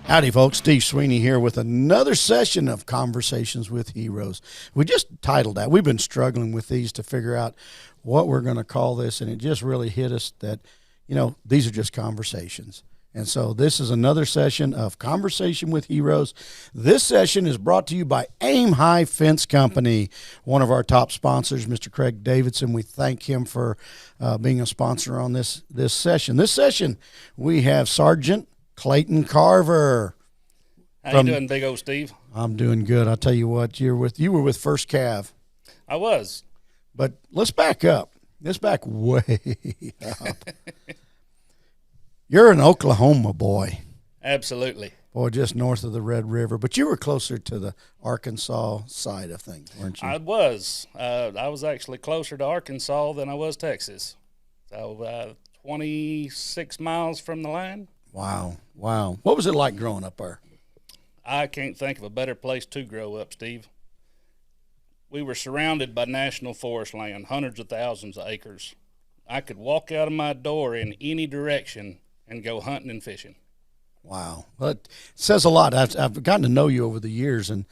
Howdy, folks. Steve Sweeney here with another session of Conversations with Heroes. We just titled that. We've been struggling with these to figure out what we're going to call this, and it just really hit us that, these are just conversations. And so this is another session of Conversation with Heroes. This session is brought to you by Aim High Fence Company, one of our top sponsors, Mr. Craig Davidson. We thank him for being a sponsor on this session. This session, we have Sergeant Clayton Carver. How you doing, big old Steve? I'm doing good. I'll tell you what, you were with First Cav. I was. But let's back up. Let's back way up. You're an Oklahoma boy. Absolutely. Boy, just north of the Red River. But you were closer to the Arkansas side of things, weren't you? I was. I was actually closer to Arkansas than I was Texas. So 26 miles from the line. Wow. What was it like growing up there? I can't think of a better place to grow up, Steve. We were surrounded by national forest land, hundreds of thousands of acres. I could walk out of my door in any direction and go hunting and fishing. Wow. Well, it says a lot. I've gotten to know you over the years, and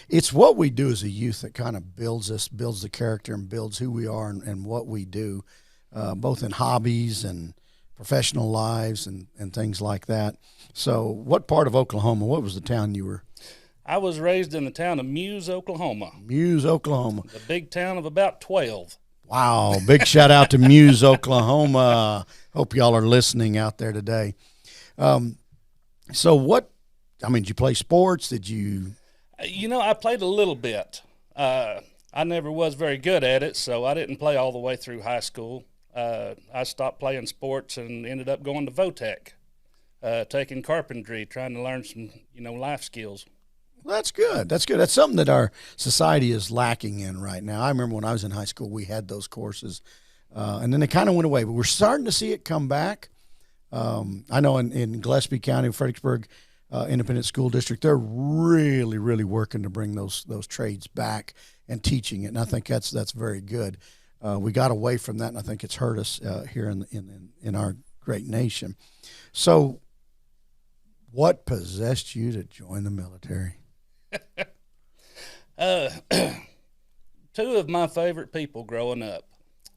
it's what we do as a youth that kind of builds us, builds the character, and builds who we are and what we do, both in hobbies and professional lives and things like that. So what part of Oklahoma, what was the town you were? I was raised in the town of Muse, Oklahoma. Muse, Oklahoma. A big town of about 12. Wow. Big shout out to Muse, Oklahoma. Hope y'all are listening out there today. So did you play sports? Did you? I played a little bit. I never was very good at it, so I didn't play all the way through high school. I stopped playing sports and ended up going to Votech, taking carpentry, trying to learn some, life skills. Well, that's good. That's good. That's something that our society is lacking in right now. I remember when I was in high school, we had those courses, and then they kind of went away. But we're starting to see it come back. I know in Gillespie County, Fredericksburg Independent School District, they're really, really working to bring those trades back and teaching it, and I think that's very good. We got away from that, and I think it's hurt us here in our great nation. So what possessed you to join the military? Two of my favorite people growing up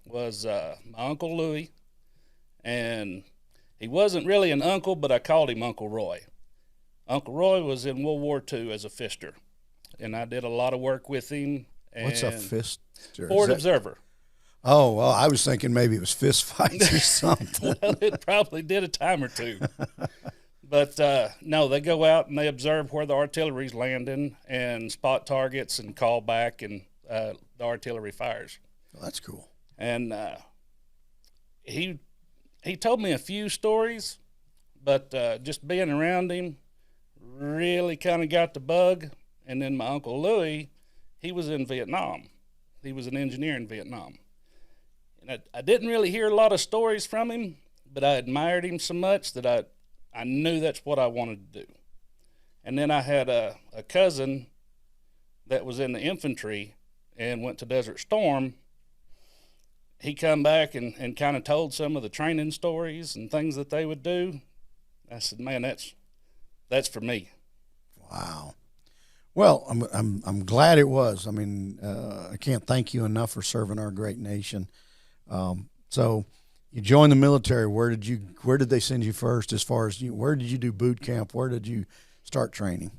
was my Uncle Louie, and he wasn't really an uncle, but I called him Uncle Roy. Uncle Roy was in World War II as a fister, and I did a lot of work with him. What's a fister? Forward observer. Oh, well, I was thinking maybe it was fist fights or something. Well, it probably did a time or two. But, no, they go out and they observe where the artillery's landing and spot targets and call back and the artillery fires. Well, that's cool. And he told me a few stories, but just being around him really kind of got the bug. And then my Uncle Louie, he was in Vietnam. He was an engineer in Vietnam. And I didn't really hear a lot of stories from him, but I admired him so much that I knew that's what I wanted to do. And then I had a cousin that was in the infantry and went to Desert Storm. He come back and kind of told some of the training stories and things that they would do. I said, man, that's for me. Wow. Well, I'm glad it was. I mean, I can't thank you enough for serving our great nation. So you joined the military. Where did they send you first? As far as where did you do boot camp? Where did you start training?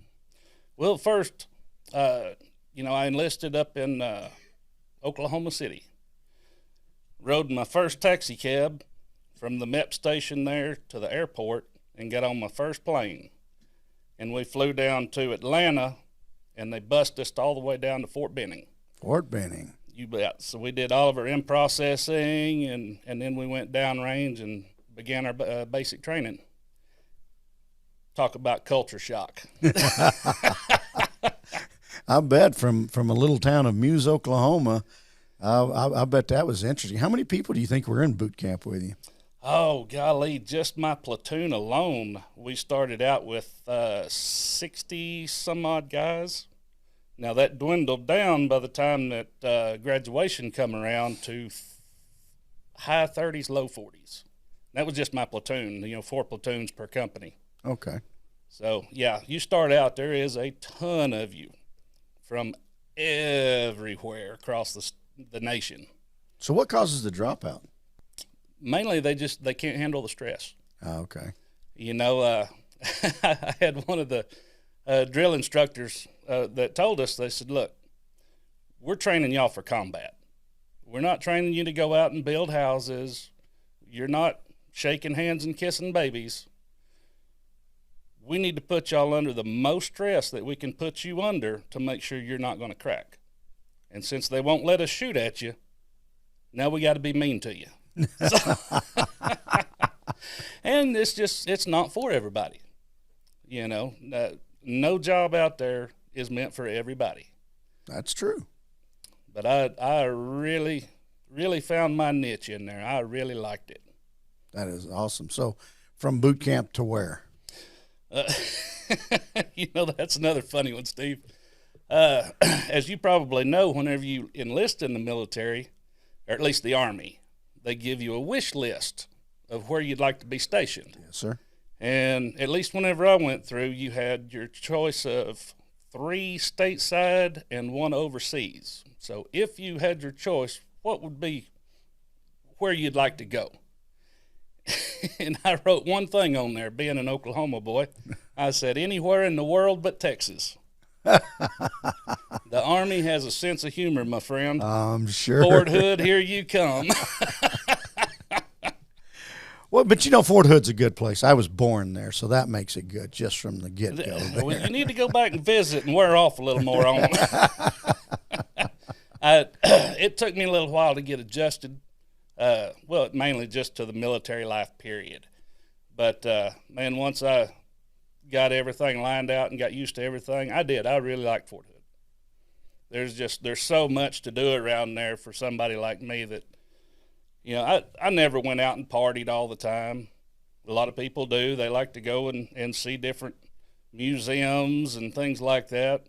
Well, first, I enlisted up in Oklahoma City. Rode my first taxi cab from the MEP station there to the airport and got on my first plane. And we flew down to Atlanta, and they bussed us all the way down to Fort Benning. Fort Benning. You bet. So we did all of our in-processing, and then we went downrange and began our basic training. Talk about culture shock. I bet from a little town of Muse, Oklahoma, I bet that was interesting. How many people do you think were in boot camp with you? Oh, golly, just my platoon alone, we started out with 60-some-odd guys. Now, that dwindled down by the time that graduation come around to high 30s, low 40s. That was just my platoon, 4 platoons per company. Okay. So, yeah, you start out, there is a ton of you from everywhere across the nation. So what causes the dropout? Mainly, they can't handle the stress. Oh, okay. You know, I had one of the drill instructors that told us, they said, look, we're training y'all for combat. We're not training you to go out and build houses. You're not shaking hands and kissing babies. We need to put y'all under the most stress that we can put you under to make sure you're not going to crack. And since they won't let us shoot at you, now we got to be mean to you. And it's not for everybody. You know, no job out there is meant for everybody. That's true. But I really, really found my niche in there. I really liked it. That is awesome. So from boot camp to where? You know, that's another funny one, Steve. As you probably know, whenever you enlist in the military, or at least the Army, they give you a wish list of where you'd like to be stationed. Yes, sir. And at least whenever I went through, you had your choice of 3 stateside and 1 overseas. So if you had your choice, what would be where you'd like to go? And I wrote one thing on there, being an Oklahoma boy. I said, anywhere in the world but Texas. The Army has a sense of humor, my friend. I'm sure. Fort Hood, here you come. Well, but you know, Fort Hood's a good place. I was born there, so that makes it good just from the get-go. Well, you need to go back and visit and wear off a little more on it. It took me a little while to get adjusted. Well, mainly just to the military life period. But, man, once I got everything lined out and got used to everything, I really liked Fort Hood. There's so much to do around there for somebody like me that, you know, I never went out and partied all the time. A lot of people do. They like to go and see different museums and things like that.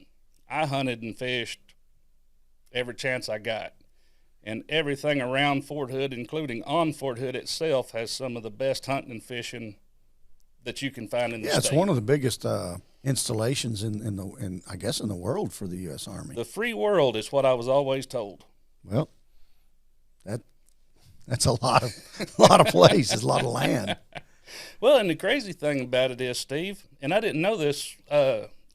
I hunted and fished every chance I got. And everything around Fort Hood, including on Fort Hood itself, has some of the best hunting and fishing that you can find in the state. Yeah, it's one of the biggest installations in I guess in the world for the U.S. Army. The free world is what I was always told. Well, that's a lot of places, a lot of land. Well, and the crazy thing about it is, Steve, and I didn't know this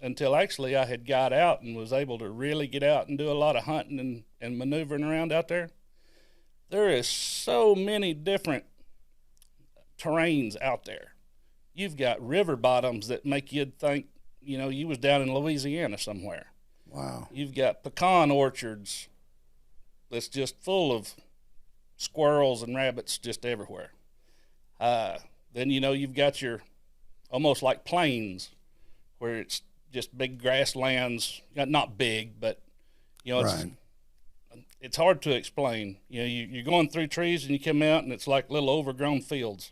until actually I had got out and was able to really get out and do a lot of hunting and maneuvering around out there. There is so many different terrains out there. You've got river bottoms that make you think, you know, you was down in Louisiana somewhere. Wow. You've got pecan orchards that's just full of squirrels and rabbits just everywhere. Then, you know, you've got your almost like plains where it's just big grasslands, not big, but, you know, it's hard to explain. You know, you're going through trees and you come out and it's like little overgrown fields.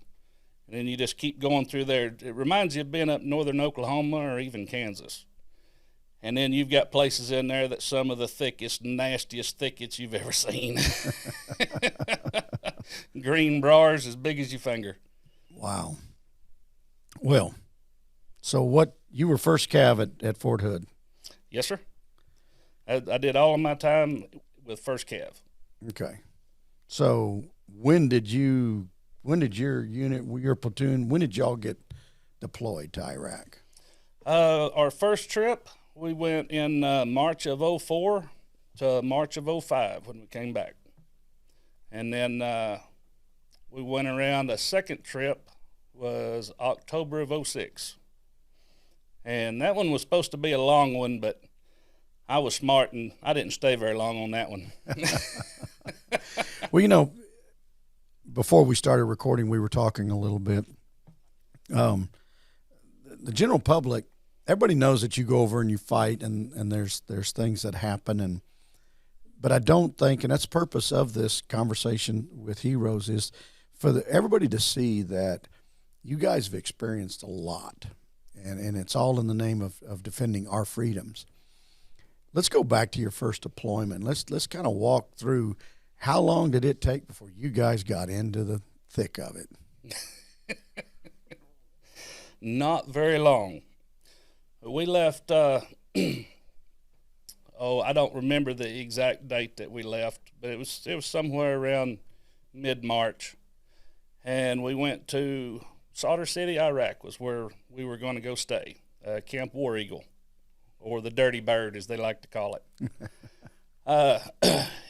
And then you just keep going through there. It reminds you of being up northern Oklahoma or even Kansas. And then you've got places in there that some of the thickest, nastiest thickets you've ever seen. Green briars as big as your finger. Wow. Well, so you were first cav at Fort Hood? Yes, sir. I did all of my time with first cav. Okay. So when did your unit, your platoon, when did y'all get deployed to Iraq? Our first trip, we went in March of 04 to March of 05 when we came back. And then we went around. The second trip was October of 06. And that one was supposed to be a long one, but I was smart and I didn't stay very long on that one. Well, you know, before we started recording, we were talking a little bit. The general public, everybody knows that you go over and you fight, and there's things that happen, but I don't think, and that's the purpose of this conversation with Heroes, is for everybody to see that you guys have experienced a lot, and it's all in the name of defending our freedoms. Let's go back to your first deployment. Let's kind of walk through. How long did it take before you guys got into the thick of it? Not very long. We left, I don't remember the exact date that we left, but it was somewhere around mid-March. And we went to Soldier City, Iraq was where we were going to go stay. Camp War Eagle, or the Dirty Bird, as they like to call it.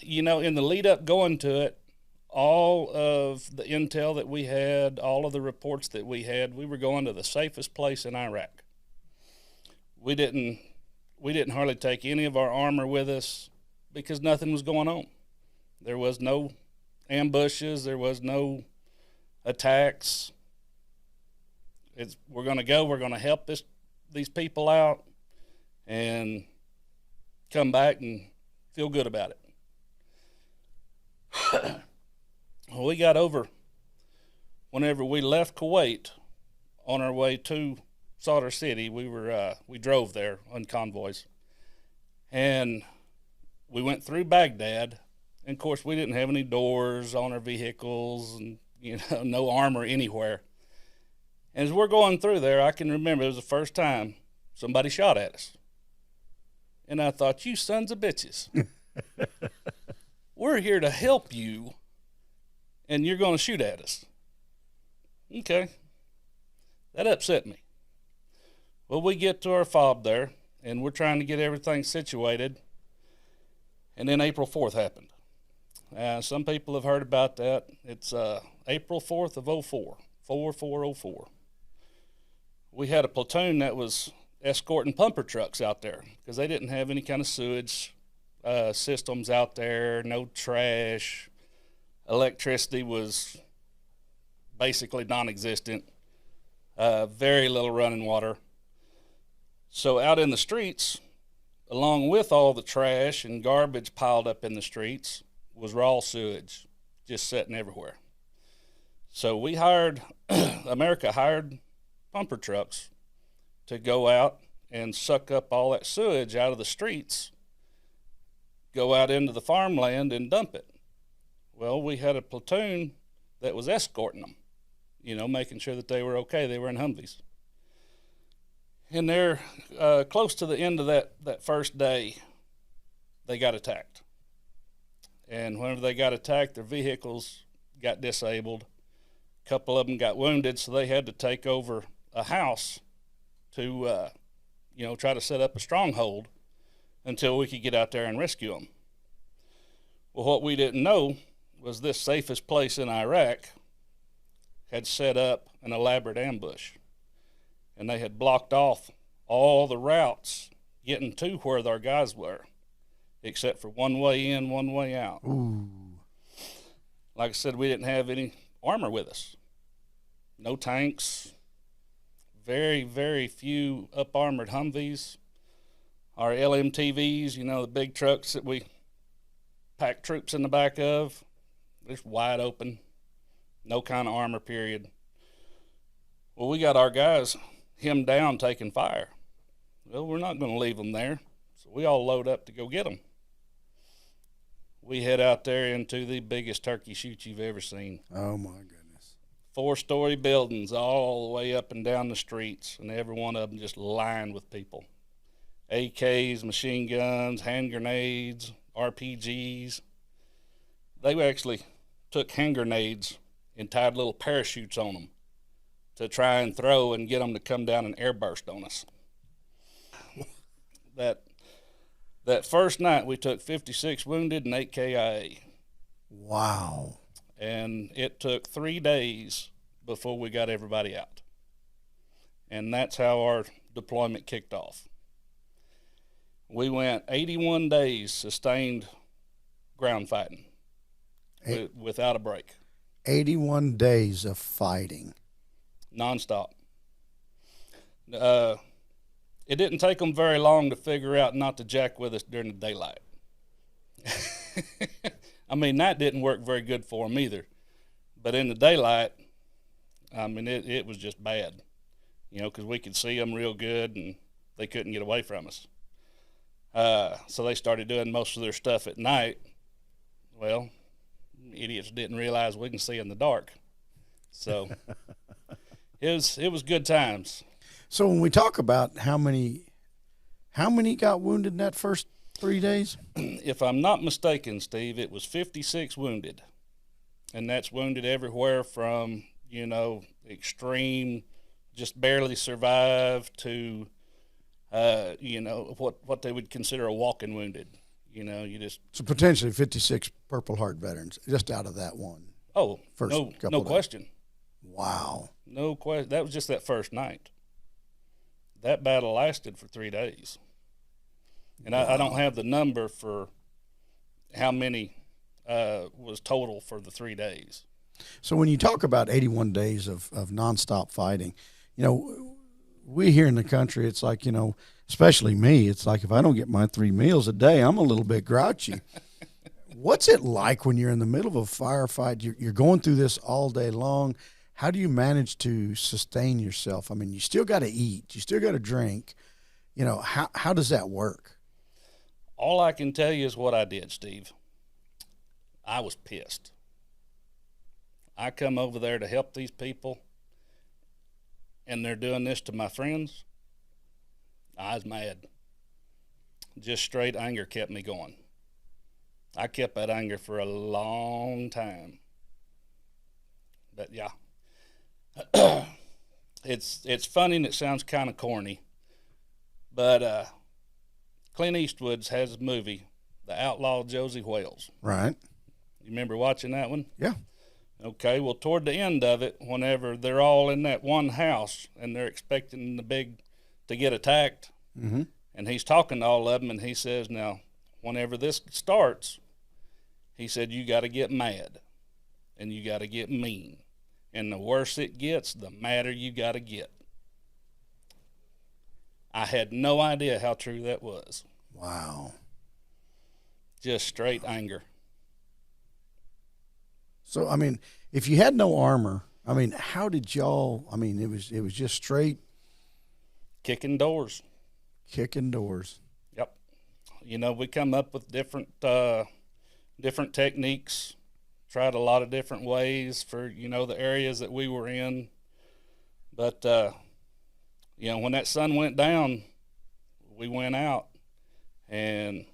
In the lead up going to it, all of the intel that we had, all of the reports that we had, we were going to the safest place in Iraq. We didn't hardly take any of our armor with us because nothing was going on. There was no ambushes. There was no attacks. We're going to go. We're going to help these people out and come back and feel good about it. We got over whenever we left Kuwait on our way to Soldier City. We drove there on convoys, and we went through Baghdad. And of course, we didn't have any doors on our vehicles, and no armor anywhere. And as we're going through there, I can remember it was the first time somebody shot at us, and I thought, "You sons of bitches, we're here to help you, and you're going to shoot at us." Okay, that upset me. Well, we get to our fob there, and we're trying to get everything situated, and then April 4th happened. Some people have heard about that. It's April 4th of 04, 4404. We had a platoon that was escorting pumper trucks out there because they didn't have any kind of sewage systems out there, no trash. Electricity was basically non-existent, very little running water. So out in the streets, along with all the trash and garbage piled up in the streets, was raw sewage just sitting everywhere. So America hired pumper trucks to go out and suck up all that sewage out of the streets, go out into the farmland and dump it. Well, we had a platoon that was escorting them, making sure that they were okay. They were in Humvees. And they're close to the end of that first day, they got attacked. And whenever they got attacked, their vehicles got disabled. A couple of them got wounded, so they had to take over a house to, try to set up a stronghold until we could get out there and rescue them. Well, what we didn't know was this safest place in Iraq had set up an elaborate ambush. And they had blocked off all the routes getting to where our guys were, except for one way in, one way out. Ooh. Like I said, we didn't have any armor with us. No tanks. Very, very few up-armored Humvees. Our LMTVs, the big trucks that we pack troops in the back of, they're wide open. No kind of armor, period. Well, we got our guys hemmed down taking fire. Well, we're not going to leave them there. So we all load up to go get them. We head out there into the biggest turkey shoot you've ever seen. Oh, my goodness. 4-story buildings all the way up and down the streets, and every one of them just lined with people. AKs, machine guns, hand grenades, RPGs. They actually took hand grenades and tied little parachutes on them to try and throw and get them to come down and airburst on us. That first night, we took 56 wounded and 8 KIA. Wow. And it took 3 days before we got everybody out. And that's how our deployment kicked off. We went 81 days sustained ground fighting without a break. 81 days of fighting. Nonstop. It didn't take them very long to figure out not to jack with us during the daylight. I mean, that didn't work very good for them either. But in the daylight, I mean, it was just bad, because we could see them real good and they couldn't get away from us. So they started doing most of their stuff at night. Well, idiots didn't realize we can see in the dark. So it was good times. So when we talk about how many got wounded in that first 3 days? If I'm not mistaken, Steve, it was 56 wounded. And that's wounded everywhere from, extreme, just barely survive to, what they would consider a walking wounded. So potentially 56 Purple Heart veterans just out of that one. Oh, First no question. Wow. No question. That was just that first night. That battle lasted for 3 days. And wow. I don't have the number for how many was total for the 3 days. So when you talk about 81 days of nonstop fighting, we here in the country, it's like, especially me, it's like if I don't get my 3 meals a day, I'm a little bit grouchy. What's it like when you're in the middle of a firefight? You're going through this all day long. How do you manage to sustain yourself? I mean, you still got to eat. You still got to drink. How does that work? All I can tell you is what I did, Steve. I was pissed. I come over there to help these people, and they're doing this to my friends. I was mad. Just straight anger kept me going. I kept that anger for a long time. But yeah, it's funny and it sounds kind of corny, but Clint Eastwood has a movie, The Outlaw Josie Wales. Right. You remember watching that one? Yeah. Okay, well, toward the end of it, whenever they're all in that one house and they're expecting to get attacked, mm-hmm. and he's talking to all of them, and he says, now, whenever this starts, he said, you got to get mad, and you got to get mean. And the worse it gets, the madder you got to get. I had no idea how true that was. Wow. Just straight anger. So, I mean, if you had no armor, I mean, how did y'all, I mean, it was just straight kicking doors. Kicking doors. Yep. We come up with different techniques, tried a lot of different ways for, the areas that we were in. But, when that sun went down, we went out. And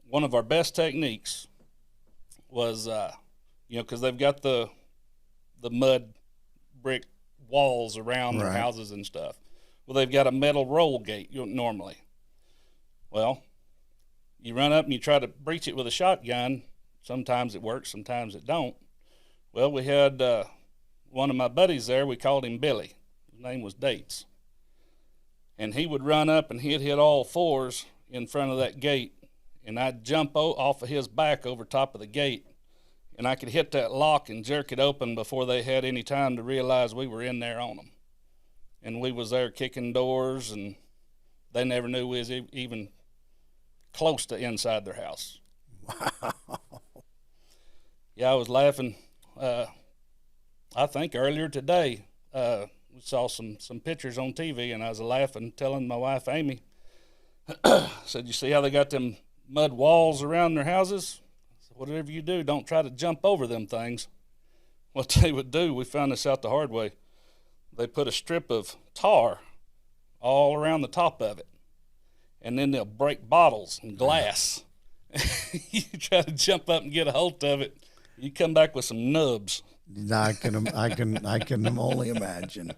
one of our best techniques was, because they've got the mud brick walls around their houses and stuff. Well, they've got a metal roll gate normally. Well, you run up and you try to breach it with a shotgun. Sometimes it works, sometimes it don't. Well, we had one of my buddies there. We called him Billy. His name was Dates. And he would run up and he'd hit all fours in front of that gate. And I'd jump off of his back over top of the gate. And I could hit that lock and jerk it open before they had any time to realize we were in there on them. And we was there kicking doors, and they never knew we was even close to inside their house. Wow. Yeah, I was laughing. I think earlier today, we saw some pictures on TV, and I was laughing, telling my wife, Amy, said, you see how they got them mud walls around their houses? So whatever you do, don't try to jump over them things. What they would do, we found this out the hard way, they put a strip of tar all around the top of it, and then they'll break bottles and glass. You try to jump up and get a hold of it, you come back with some nubs. I can only imagine.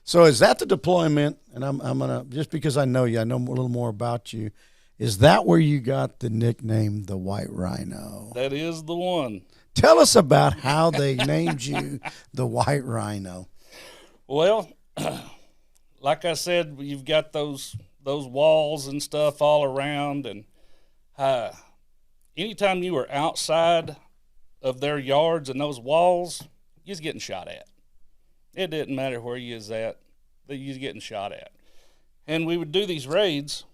So is that the deployment? And I'm gonna, just because I know you, I know a little more about you. Is that where you got the nickname the White Rhino? That is the one. Tell us about how they named you the White Rhino. Well, like I said, you've got those walls and stuff all around, and anytime you were outside of their yards and those walls, you was getting shot at. It didn't matter where you was at, you was getting shot at. And we would do these raids,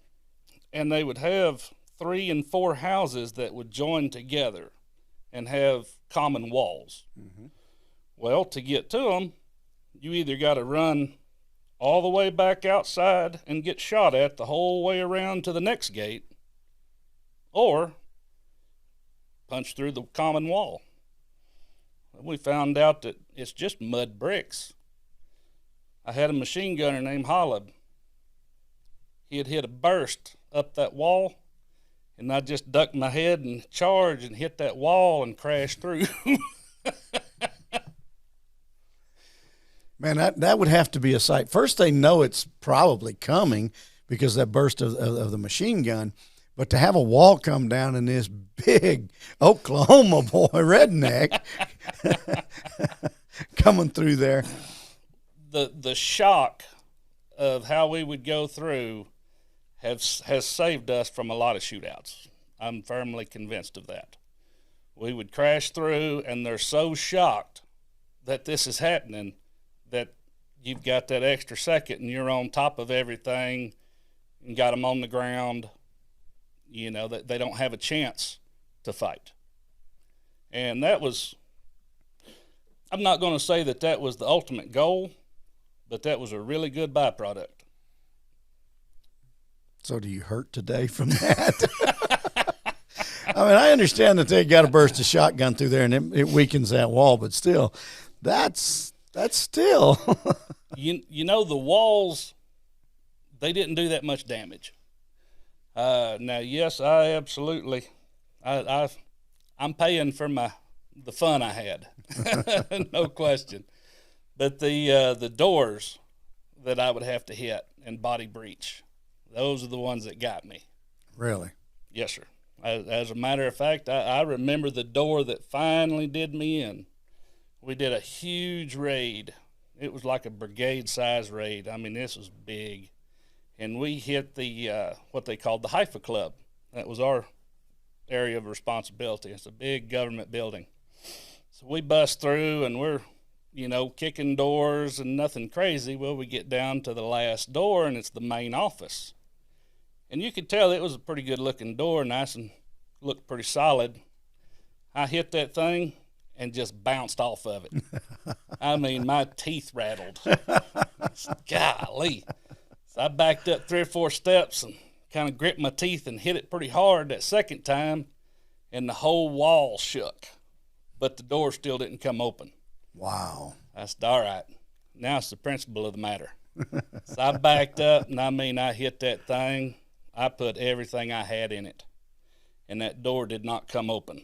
and they would have 3 and 4 houses that would join together and have common walls. Mm-hmm. Well, to get to them, you either got to run all the way back outside and get shot at the whole way around to the next gate, or punch through the common wall. We found out that it's just mud bricks. I had a machine gunner named Hollab. He had hit a burst up that wall, and I just ducked my head and charged and hit that wall and crashed through. Man, that would have to be a sight. First, they know it's probably coming because that burst of the machine gun. But to have a wall come down and this big Oklahoma boy redneck coming through there. The shock of how we would go through has saved us from a lot of shootouts. I'm firmly convinced of that. We would crash through, and they're so shocked that this is happening that you've got that extra second and you're on top of everything and got them on the ground. You know, that they don't have a chance to fight. And that was, I'm not going to say that was the ultimate goal, but that was a really good byproduct. So do you hurt today from that? I mean, I understand that they got to burst a shotgun through there and it weakens that wall, but still, that's still. you know, the walls, they didn't do that much damage. Now, yes, I absolutely, I'm paying for the fun I had, no question. But the doors that I would have to hit and body breach, those are the ones that got me. Really? Yes, sir. As a matter of fact, I remember the door that finally did me in. We did a huge raid. It was like a brigade-size raid. I mean, this was big. And we hit the what they called the Haifa Club. That was our area of responsibility. It's a big government building. So we bust through, and we're, you know, kicking doors and nothing crazy. Well, we get down to the last door, and it's the main office. And you could tell it was a pretty good-looking door, nice and looked pretty solid. I hit that thing and just bounced off of it. I mean, my teeth rattled. Golly. So I backed up 3 or 4 steps and kind of gripped my teeth and hit it pretty hard that second time, and the whole wall shook. But the door still didn't come open. Wow. I said, all right, now it's the principle of the matter. So I backed up, and I mean, I hit that thing. I put everything I had in it, and that door did not come open.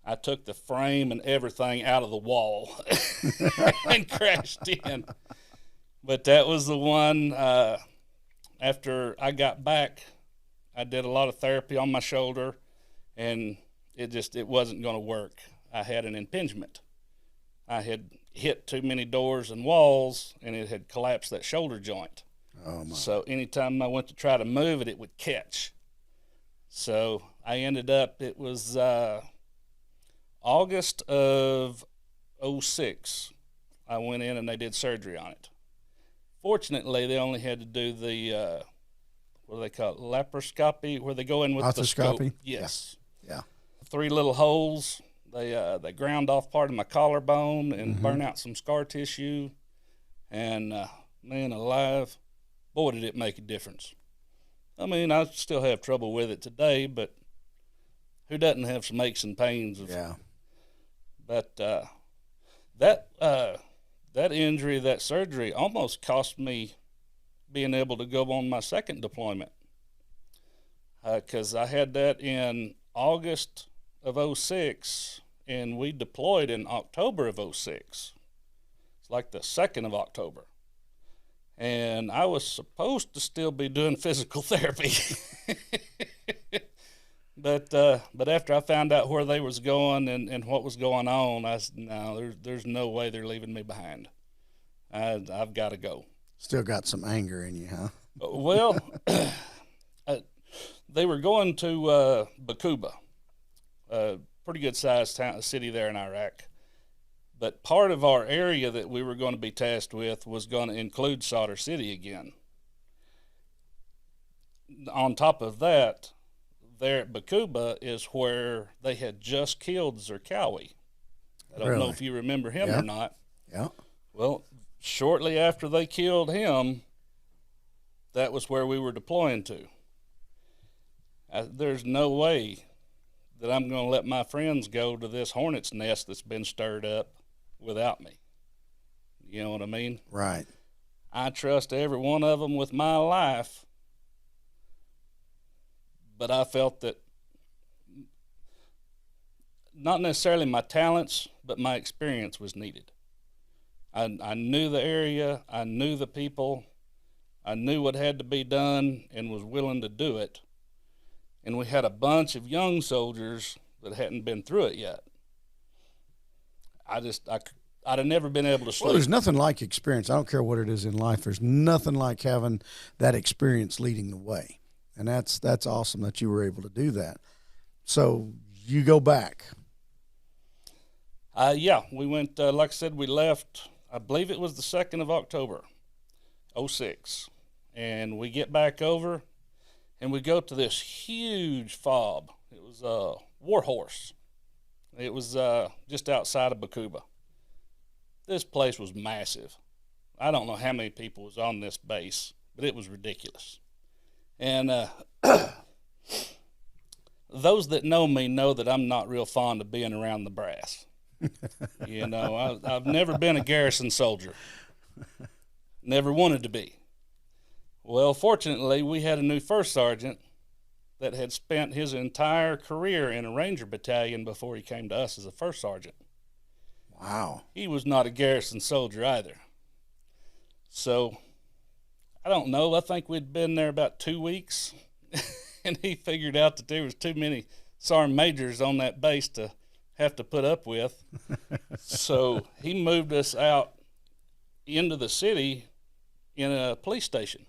I took the frame and everything out of the wall and crashed in. But that was the one, after I got back, I did a lot of therapy on my shoulder, and it wasn't going to work. I had an impingement. I had hit too many doors and walls, and it had collapsed that shoulder joint. Oh, my. So anytime I went to try to move it, it would catch. So I ended up, it was August of 2006. I went in and they did surgery on it. Fortunately, they only had to do the, what do they call it, laparoscopy, where they go in with the scope. Yes. Yeah. 3 little holes. They ground off part of my collarbone and burn out some scar tissue. And, man alive, boy, did it make a difference. I mean, I still have trouble with it today, but who doesn't have some aches and pains? Yeah. But that injury, that surgery, almost cost me being able to go on my second deployment, because I had that in August of 2006, and we deployed in October of 2006. It's like the 2nd of October. And I was supposed to still be doing physical therapy. But after I found out where they was going and what was going on, I said, no, there's no way they're leaving me behind. I've got to go. Still got some anger in you, huh? Well, they were going to Bakuba, a pretty good-sized city there in Iraq. But part of our area that we were going to be tasked with was going to include Sadr City again. On top of that, there at Bakuba is where they had just killed Zerkawi. I don't know if you remember him or not. Yeah. Well, shortly after they killed him, that was where we were deploying to. There's no way that I'm going to let my friends go to this hornet's nest that's been stirred up without me. You know what I mean? Right. I trust every one of them with my life, but I felt that not necessarily my talents, but my experience was needed. I knew the area, I knew the people, I knew what had to be done and was willing to do it. And we had a bunch of young soldiers that hadn't been through it yet. I'd have never been able to sleep. Well, there's nothing like experience. I don't care what it is in life. There's nothing like having that experience leading the way. And that's awesome that you were able to do that. So you go back. Yeah, we went, like I said, we left, I believe it was the 2nd of October, 06. And we get back over, and we go to this huge fob. It was a Warhorse. It was just outside of Bakuba. This place was massive. I don't know how many people was on this base, but it was ridiculous. And those that know me know that I'm not real fond of being around the brass. You know, I've never been a garrison soldier. Never wanted to be. Well, fortunately, we had a new first sergeant that had spent his entire career in a Ranger battalion before he came to us as a first sergeant. Wow. He was not a garrison soldier either. So, I don't know. I think we'd been there about 2 weeks, and he figured out that there was too many sergeant majors on that base to have to put up with. So he moved us out into the city in a police station.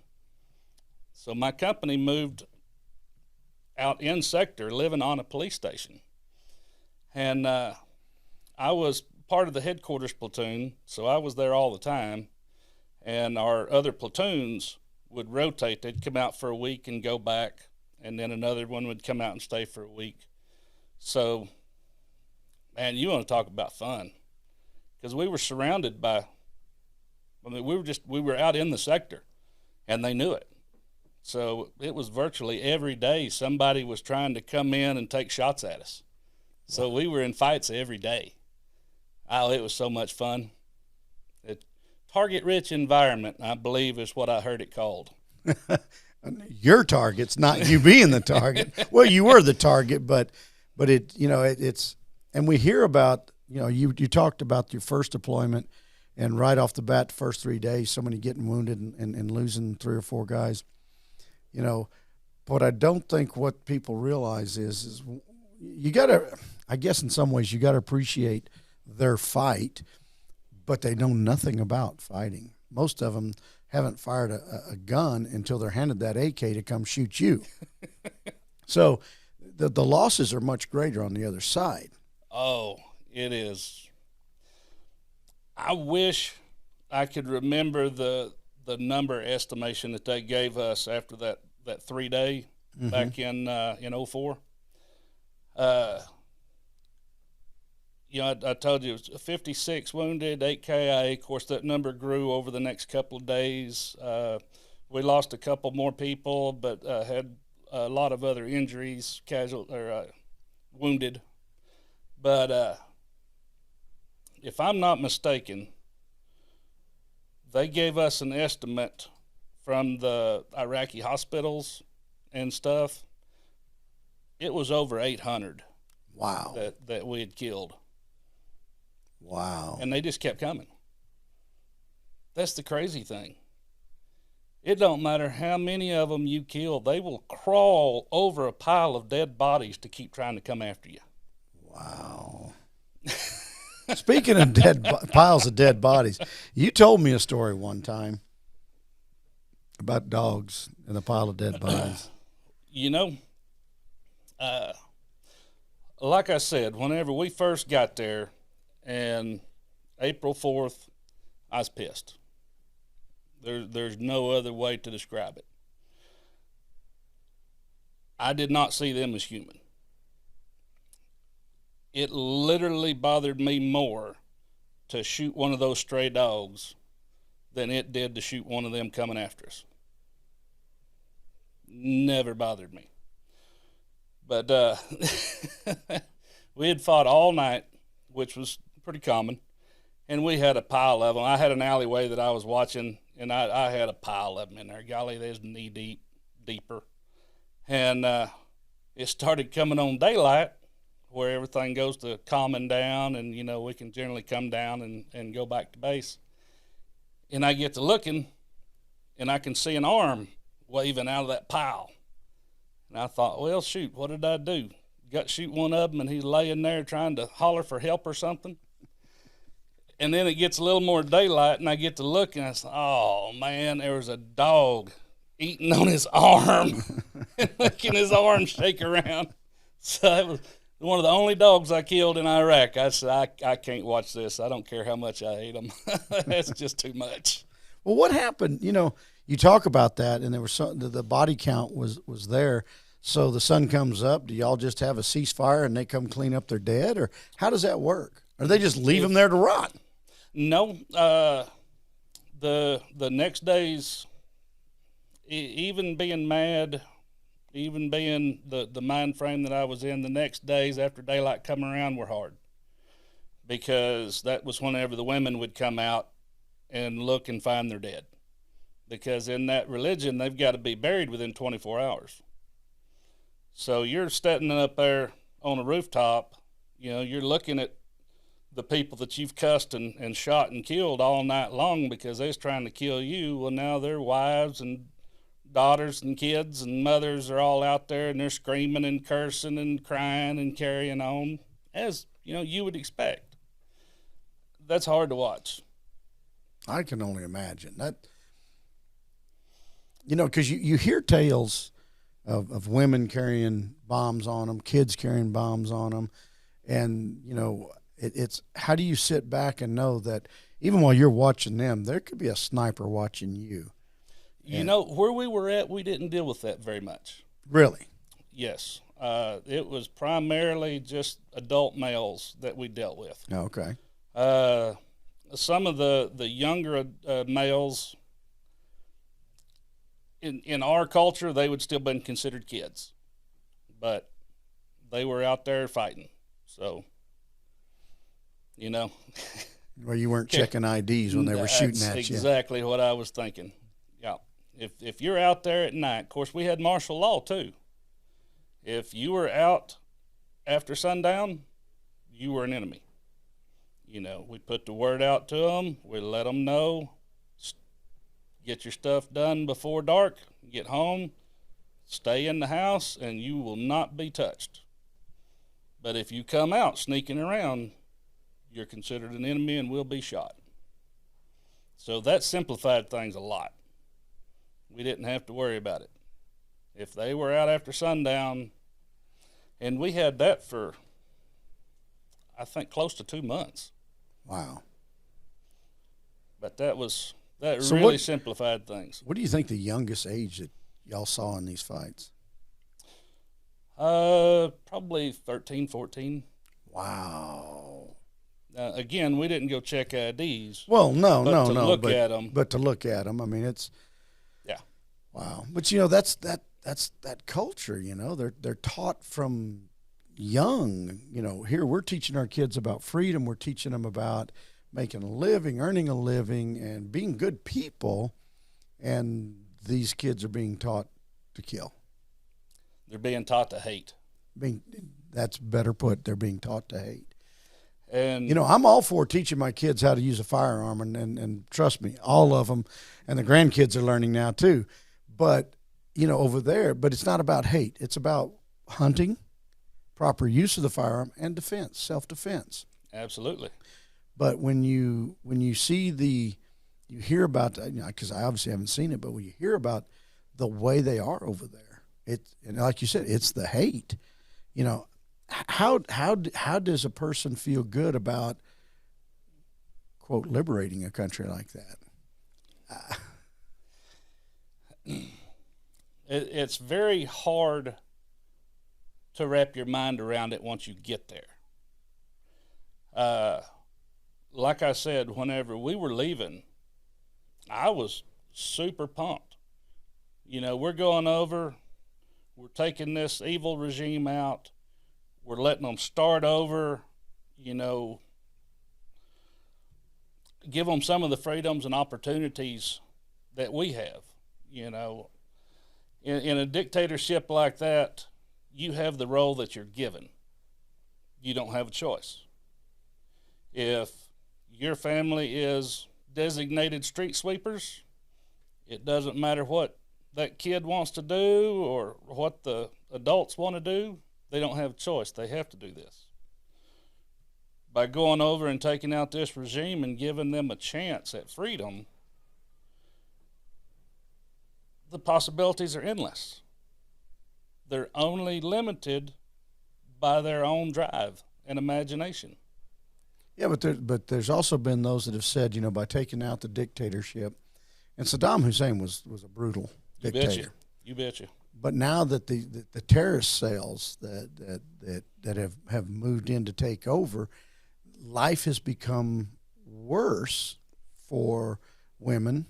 So my company moved out in sector, living on a police station. And I was part of the headquarters platoon, so I was there all the time. And our other platoons would rotate. They'd come out for a week and go back, and then another one would come out and stay for a week. So, man, you want to talk about fun. Because we were surrounded by, I mean, we were out in the sector, and they knew it. So it was virtually every day somebody was trying to come in and take shots at us. So we were in fights every day. Oh, it was so much fun. Target-rich environment, I believe, is what I heard it called. Your target's not you being the target. Well, you were the target, but it, you know, it's, and we hear about, you know, you talked about your first deployment, and right off the bat, the first 3 days, somebody getting wounded and losing 3 or 4 guys. You know, but I don't think what people realize is you got to, I guess in some ways, you got to appreciate their fight, but they know nothing about fighting. Most of them haven't fired a gun until they're handed that AK to come shoot you. So the losses are much greater on the other side. Oh, it is. I wish I could remember the number estimation that they gave us after that 3 day back in 04. You know, I told you it was 56 wounded, 8 KIA. Of course, that number grew over the next couple of days. We lost a couple more people, but had a lot of other injuries, wounded. But if I'm not mistaken, they gave us an estimate from the Iraqi hospitals and stuff. It was over 800. Wow. That we had killed. Wow. And they just kept coming. That's the crazy thing. It don't matter how many of them you kill, they will crawl over a pile of dead bodies to keep trying to come after you. Wow. Speaking of piles of dead bodies, you told me a story one time about dogs and a pile of dead bodies. You know, like I said, whenever we first got there, and April 4th, I was pissed. There's no other way to describe it. I did not see them as human. It literally bothered me more to shoot one of those stray dogs than it did to shoot one of them coming after us. Never bothered me. But we had fought all night, which was pretty common, and we had a pile of them. I had an alleyway that I was watching, and I had a pile of them in there. Golly, there's knee deep, deeper. And it started coming on daylight, where everything goes to calming down, and, we can generally come down and go back to base. And I get to looking, and I can see an arm waving out of that pile. And I thought, well, shoot, what did I do? Got to shoot one of them, and he's laying there trying to holler for help or something. And then it gets a little more daylight, and I get to look, and I said, oh, man, there was a dog eating on his arm and making his arm shake around. So it was one of the only dogs I killed in Iraq. I said, I can't watch this. I don't care how much I hate them. That's just too much. Well, what happened? You talk about that, and there was the body count was there. So the sun comes up. Do y'all just have a ceasefire and they come clean up their dead, or how does that work? Or they just leave them there to rot? No. The next days, even being mad, even being the mind frame that I was in, the next days after daylight come around were hard, because that was whenever the women would come out and look and find their dead. Because in that religion, they've got to be buried within 24 hours. So you're standing up there on a rooftop, you're looking at the people that you've cussed and shot and killed all night long because they're trying to kill you. Well, now their wives and daughters and kids and mothers are all out there, and they're screaming and cursing and crying and carrying on, as, you would expect. That's hard to watch. I can only imagine that. Because you hear tales of women carrying bombs on them, kids carrying bombs on them, and it's how do you sit back and know that even while you're watching them, there could be a sniper watching you? Where we were at, we didn't deal with that very much. Really? Yes. It was primarily just adult males that we dealt with. Oh, okay. Some of the younger males in our culture, they would still been considered kids, but they were out there fighting. So, Well, you weren't checking IDs when they were shooting at you. That's exactly what I was thinking. Yeah. If you're out there at night, of course, we had martial law too. If you were out after sundown, you were an enemy. We put the word out to them. We let them know, get your stuff done before dark, get home, stay in the house, and you will not be touched. But if you come out sneaking around, you're considered an enemy and will be shot. So that simplified things a lot. We didn't have to worry about it. If they were out after sundown, and we had that for, I think, close to 2 months. Wow. But that really simplified things. What do you think the youngest age that y'all saw in these fights? Probably 13, 14. Wow. Again, we didn't go check IDs. Well, no. But to look at them, I mean, it's. Yeah. Wow. But that's that culture. They're taught from young. Here we're teaching our kids about freedom. We're teaching them about making a living, earning a living, and being good people. And these kids are being taught to kill. They're being taught to hate. That's better put. They're being taught to hate. And I'm all for teaching my kids how to use a firearm, and trust me, all of them, and the grandkids are learning now too. But over there, but it's not about hate. It's about hunting, proper use of the firearm, and defense, self-defense. Absolutely. But when you see you hear about, because I obviously haven't seen it, but when you hear about the way they are over there, and like you said, it's the hate. How does a person feel good about, quote, liberating a country like that? It's very hard to wrap your mind around it once you get there. Like I said, whenever we were leaving, I was super pumped. We're going over. we're taking this evil regime out. We're letting them start over, you know, give them some of the freedoms and opportunities that we have. You know, in a dictatorship like that, you have the role that you're given. You don't have a choice. If your family is designated street sweepers, it doesn't matter what that kid wants to do or what the adults want to do. They don't have a choice. They have to do this. By going over and taking out this regime and giving them a chance at freedom, the possibilities are endless. They're only limited by their own drive and imagination. Yeah, but there's also been those that have said, you know, by taking out the dictatorship, and Saddam Hussein was a brutal dictator. You betcha. But now that the terrorist cells that have moved in to take over, life has become worse for women,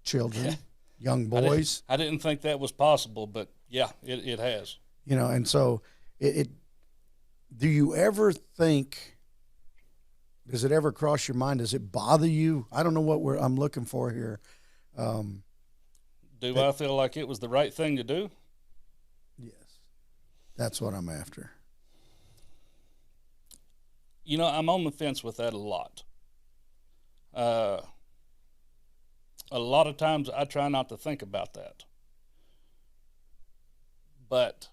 children, young boys. I didn't think that was possible, but yeah, it has. You know, and so it do you ever think, does it ever cross your mind? Does it bother you? I don't know what I'm looking for here. Do I feel like it was the right thing to do? Yes. That's what I'm after. You know, I'm on the fence with that a lot. A lot of times I try not to think about that. But.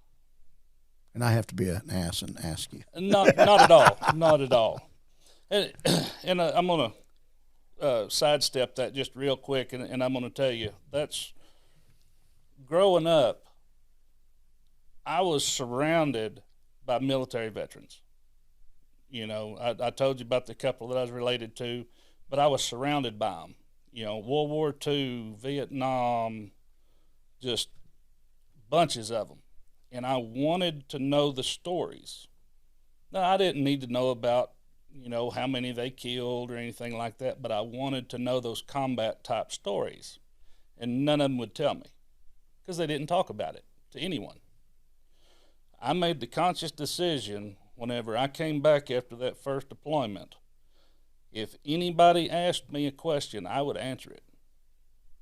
And I have to be an ass and ask you. Not at all. Not at all. And I'm going to sidestep that just real quick, and I'm going to tell you, that's growing up, I was surrounded by military veterans. You know, I told you about the couple that I was related to, but I was surrounded by them. You know, World War II, Vietnam, just bunches of them. And I wanted to know the stories. Now, I didn't need to know about, you know, how many they killed or anything like that, but I wanted to know those combat type stories. And none of them would tell me because they didn't talk about it to anyone. I made the conscious decision whenever I came back after that first deployment, if anybody asked me a question, I would answer it,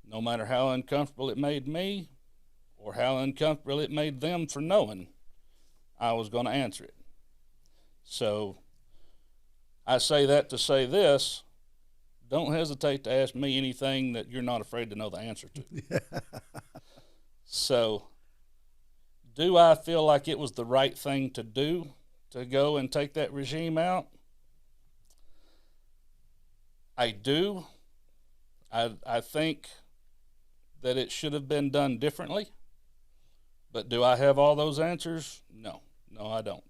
no matter how uncomfortable it made me or how uncomfortable it made them for knowing I was going to answer it. So I say that to say this: don't hesitate to ask me anything that you're not afraid to know the answer to. So do I feel like it was the right thing to do to go and take that regime out? I do. I think that it should have been done differently. But do I have all those answers? No, I don't.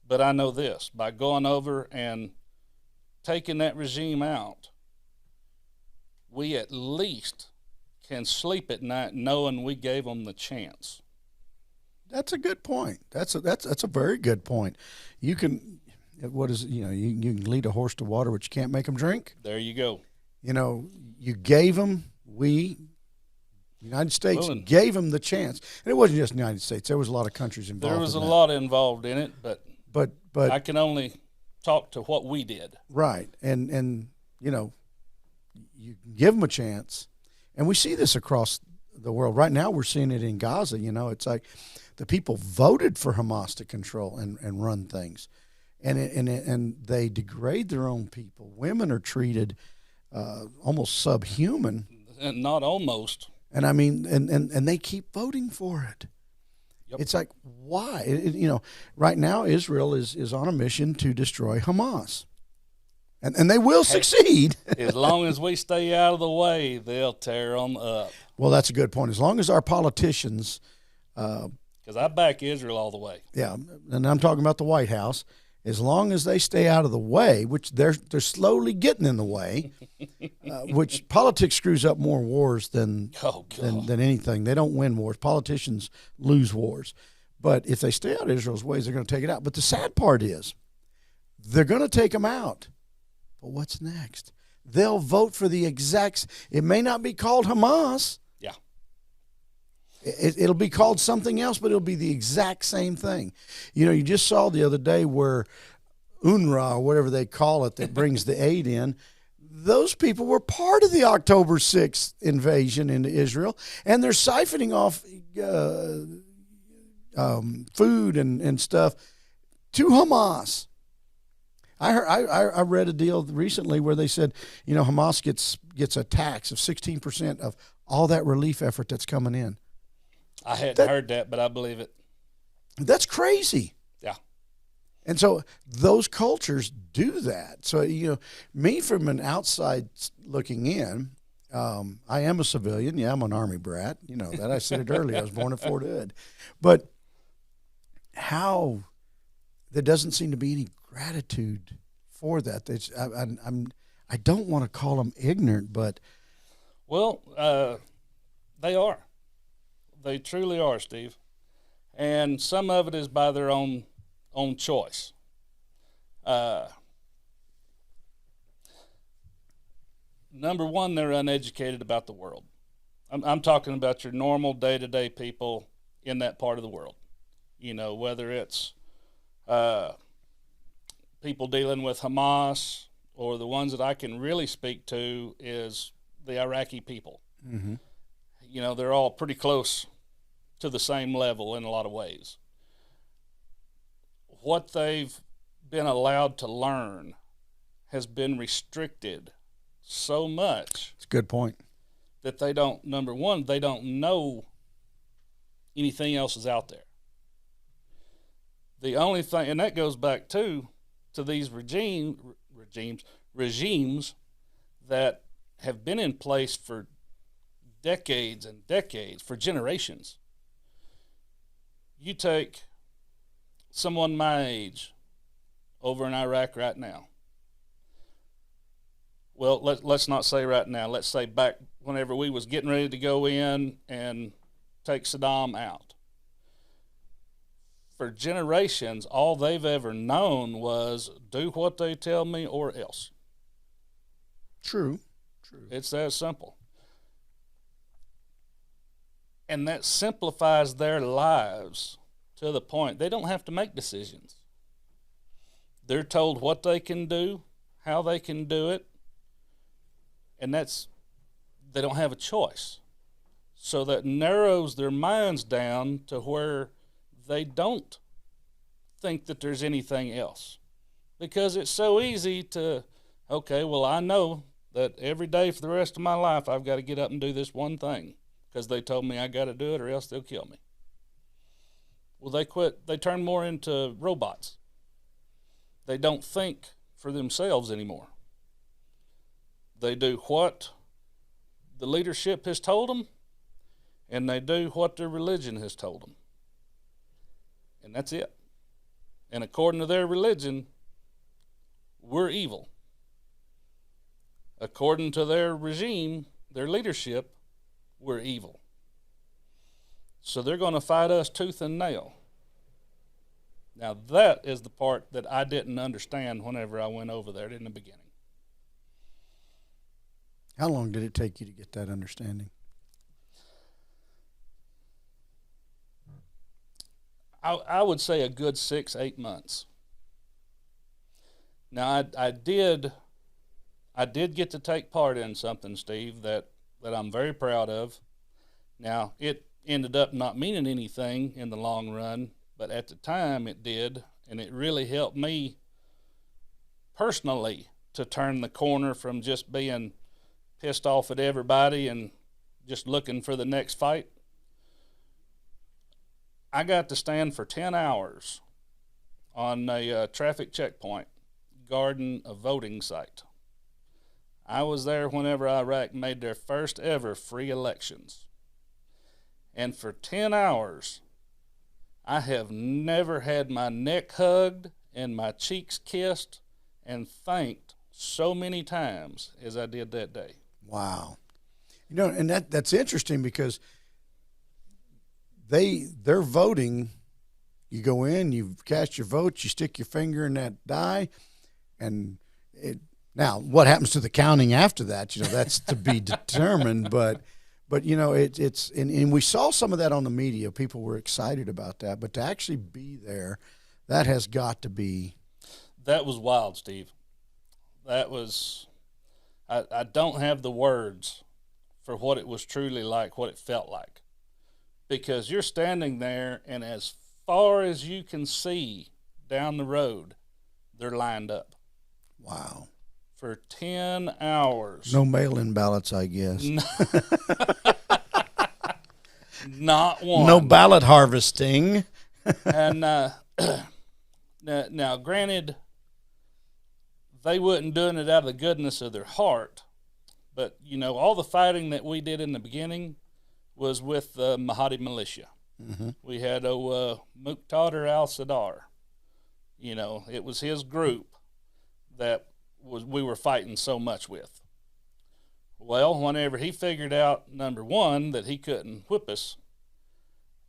But I know this: by going over and taking that regime out, we at least can sleep at night knowing we gave them the chance. That's a good point. That's a very good point. You can, what is, you know, you can lead a horse to water, but you can't make them drink. There you go. You know, you gave them, United States gave them the chance. And it wasn't just the United States. There was a lot of countries involved. There was a lot involved in it, but I can only talk to what we did. Right. And you know, you give them a chance. And we see this across the world. Right now we're seeing it in Gaza. You know, it's like the people voted for Hamas to control and run things. And they degrade their own people. Women are treated almost subhuman. And not almost. And I mean, and they keep voting for it. Yep. It's like, why? You know, right now Israel is on a mission to destroy Hamas. And they will succeed. As long as we stay out of the way, they'll tear them up. Well, that's a good point. As long as our politicians... Because I back Israel all the way. Yeah, and I'm talking about the White House. As long as they stay out of the way, which they're slowly getting in the way, which politics screws up more wars than anything. They don't win wars. Politicians lose wars. But if they stay out of Israel's ways, they're going to take it out. But the sad part is they're going to take them out. But what's next? They'll vote for the exact – it may not be called Hamas. Yeah. It'll be called something else, but it'll be the exact same thing. You know, you just saw the other day where UNRWA, or whatever they call it, that brings the aid in, those people were part of the October 6th invasion into Israel, and they're siphoning off food and stuff to Hamas. I read a deal recently where they said, you know, Hamas gets a tax of 16% of all that relief effort that's coming in. I hadn't heard that, but I believe it. That's crazy. Yeah. And so those cultures do that. So, you know, me from an outside looking in, I am a civilian. Yeah, I'm an Army brat. You know that. I said it earlier. I was born at Fort Hood. But how there doesn't seem to be any gratitude for that. I don't want to call them ignorant, but. Well, they are. They truly are, Steve. And some of it is by their own choice. Number one, they're uneducated about the world. I'm talking about your normal day-to-day people in that part of the world. You know, whether it's people dealing with Hamas, or the ones that I can really speak to is the Iraqi people. Mm-hmm. You know, they're all pretty close to the same level in a lot of ways. What they've been allowed to learn has been restricted so much. It's a good point. That they don't, number one, they don't know anything else is out there. The only thing, and that goes back to these regimes that have been in place for decades and decades, for generations. You take someone my age over in Iraq right now. Well, let's not say right now. Let's say back whenever we was getting ready to go in and take Saddam out. For generations, all they've ever known was do what they tell me or else. True. It's that simple. And that simplifies their lives to the point they don't have to make decisions. They're told what they can do, how they can do it, and they don't have a choice. So that narrows their minds down to where they don't think that there's anything else. Because it's so easy to, okay, well, I know that every day for the rest of my life I've got to get up and do this one thing because they told me I got to do it or else they'll kill me. Well, they turn more into robots. They don't think for themselves anymore. They do what the leadership has told them, and they do what their religion has told them. And that's it. And according to their religion, we're evil. According to their regime, their leadership, we're evil. So they're going to fight us tooth and nail. Now that is the part that I didn't understand whenever I went over there in the beginning. How long did it take you to get that understanding? I would say a good 6-8 months. Now I did get to take part in something, Steve, that I'm very proud of. Now it ended up not meaning anything in the long run, but at the time it did, and it really helped me personally to turn the corner from just being pissed off at everybody and just looking for the next fight. I got to stand for 10 hours on a traffic checkpoint guarding a voting site. I was there whenever Iraq made their first ever free elections. And for 10 hours, I have never had my neck hugged and my cheeks kissed and thanked so many times as I did that day. Wow. You know, and that's interesting because they're voting. You go in, you cast your vote, you stick your finger in that die, and now what happens to the counting after that? You know, that's to be determined. But But and we saw some of that on the media. People were excited about that, but to actually be there, that has got to be. That was wild, Steve. That was. I don't have the words for what it was truly like, what it felt like, because you're standing there, and as far as you can see down the road, they're lined up. Wow. For 10 hours. No mail-in ballots, I guess. Not one. No ballot harvesting. And now, granted, they wasn't doing it out of the goodness of their heart, but, all the fighting that we did in the beginning was with the Mahdi militia. Mm-hmm. We had Muqtada al-Sadr. It was his group that we were fighting so much with. Well, whenever he figured out, number one, that he couldn't whip us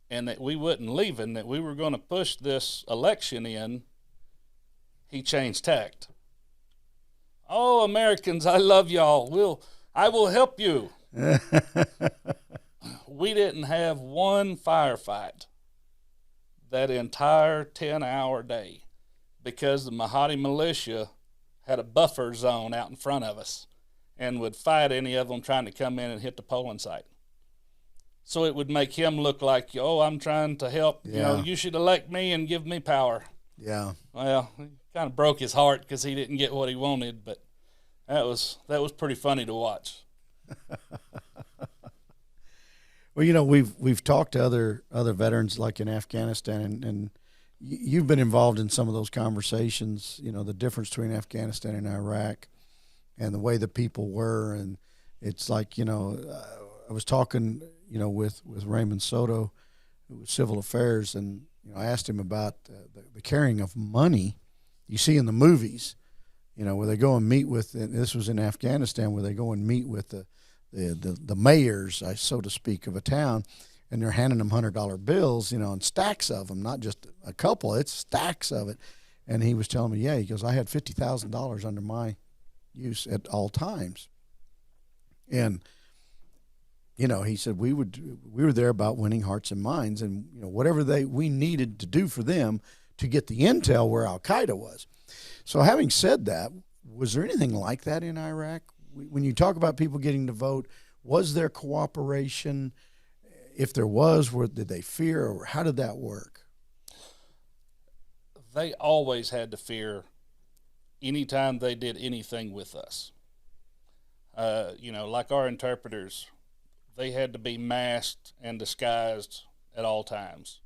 and that we wasn't leaving, that we were going to push this election in, he changed tact. Oh, Americans, I love y'all. I will help you. We didn't have one firefight that entire 10-hour day because the Mahdi militia had a buffer zone out in front of us and would fight any of them trying to come in and hit the polling site. So it would make him look like, oh, I'm trying to help. Yeah. You should elect me and give me power. Yeah. Well, it kind of broke his heart because he didn't get what he wanted, but that was pretty funny to watch. Well, we've talked to other veterans like in Afghanistan, and you've been involved in some of those conversations. The difference between Afghanistan and Iraq, and the way the people were, and it's like I was talking with Raymond Soto, who was civil affairs, and I asked him about the carrying of money you see in the movies, where they go and meet with. And this was in Afghanistan, where they go and meet with the mayors, so to speak, of a town, and they're handing them $100 bills, and stacks of them, not just a couple, it's stacks of it. And he was telling me, he goes, I had $50,000 under my use at all times. And, he said we were there about winning hearts and minds, and, whatever we needed to do for them to get the intel where Al-Qaeda was. So having said that, was there anything like that in Iraq? When you talk about people getting to vote, was there cooperation? If there was, did they fear, or how did that work? They always had to fear anytime they did anything with us. Like our interpreters, they had to be masked and disguised at all times.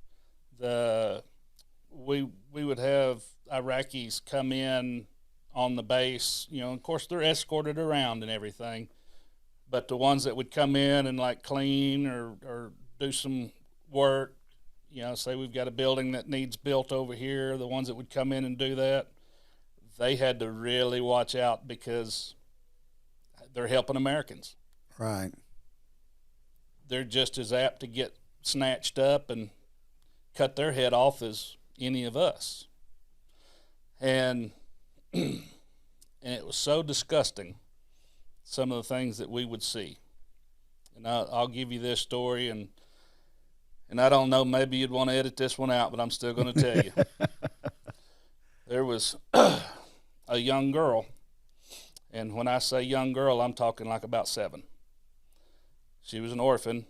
We would have Iraqis come in on the base, of course they're escorted around and everything, but the ones that would come in and like clean or do some work, say we've got a building that needs built over here, the ones that would come in and do that, they had to really watch out because they're helping Americans. Right. They're just as apt to get snatched up and cut their head off as any of us. And it was so disgusting, some of the things that we would see. And I'll give you this story, and I don't know, maybe you'd want to edit this one out, but I'm still going to tell you. There was a young girl, and when I say young girl, I'm talking like about 7. She was an orphan.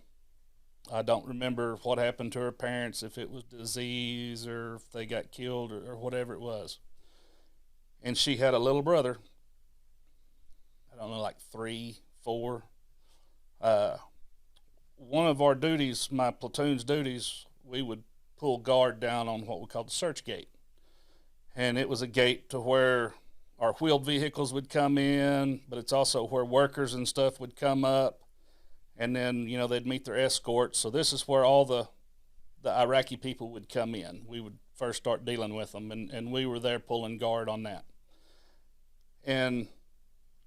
I don't remember what happened to her parents, if it was disease or if they got killed or whatever it was. And she had a little brother, I don't know, like 3, 4. One of our duties, my platoon's duties, we would pull guard down on what we called the search gate. And it was a gate to where our wheeled vehicles would come in, but it's also where workers and stuff would come up. And then, they'd meet their escorts. So this is where all the Iraqi people would come in. We would first start dealing with them, and we were there pulling guard on that. And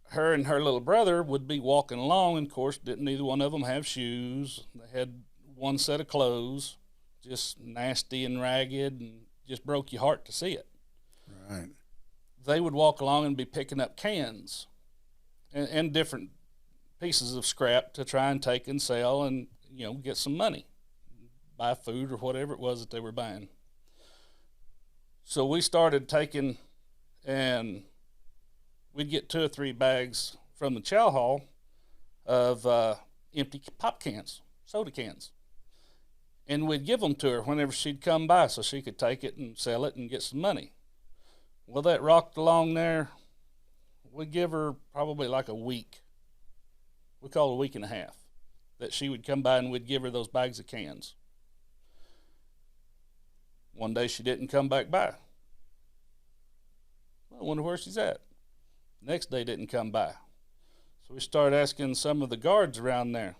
her and her little brother would be walking along, and of course, didn't either one of them have shoes. They had one set of clothes, just nasty and ragged, and just broke your heart to see it. Right. They would walk along and be picking up cans and different pieces of scrap to try and take and sell and, get some money, buy food or whatever it was that they were buying. So we started taking, and we'd get 2 or 3 bags from the chow hall of empty pop cans, soda cans. And we'd give them to her whenever she'd come by so she could take it and sell it and get some money. Well, that rocked along there. We'd give her probably like a week. We call it a week and a half that she would come by and we'd give her those bags of cans. One day she didn't come back by. Well, I wonder where she's at. Next day didn't come by. So we started asking some of the guards around there,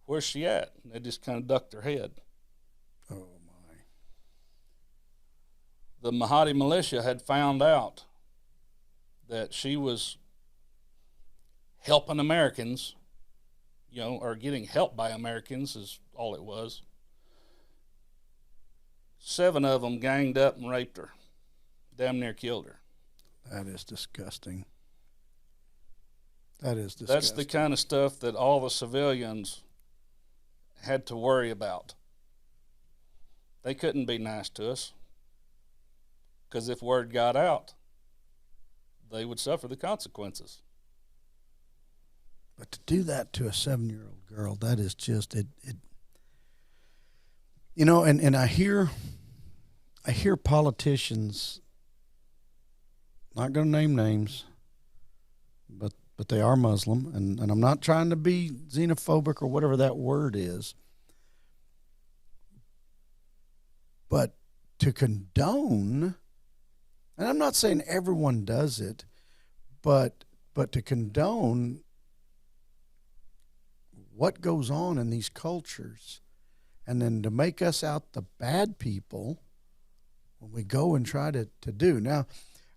where's she at? And they just kind of ducked their head. Oh, my. The Mahdi militia had found out that she was helping Americans, or getting helped by Americans is all it was. 7 of them ganged up and raped her, damn near killed her. That is disgusting. That is disgusting. That's the kind of stuff that all the civilians had to worry about. They couldn't be nice to us, because if word got out, they would suffer the consequences. But to do that to a 7-year-old girl, that is just it. And I hear politicians, not going to name names, but they are Muslim, and I'm not trying to be xenophobic or whatever that word is, but to condone, and I'm not saying everyone does it, but to condone what goes on in these cultures, and then to make us out the bad people when we go and try to do. Now,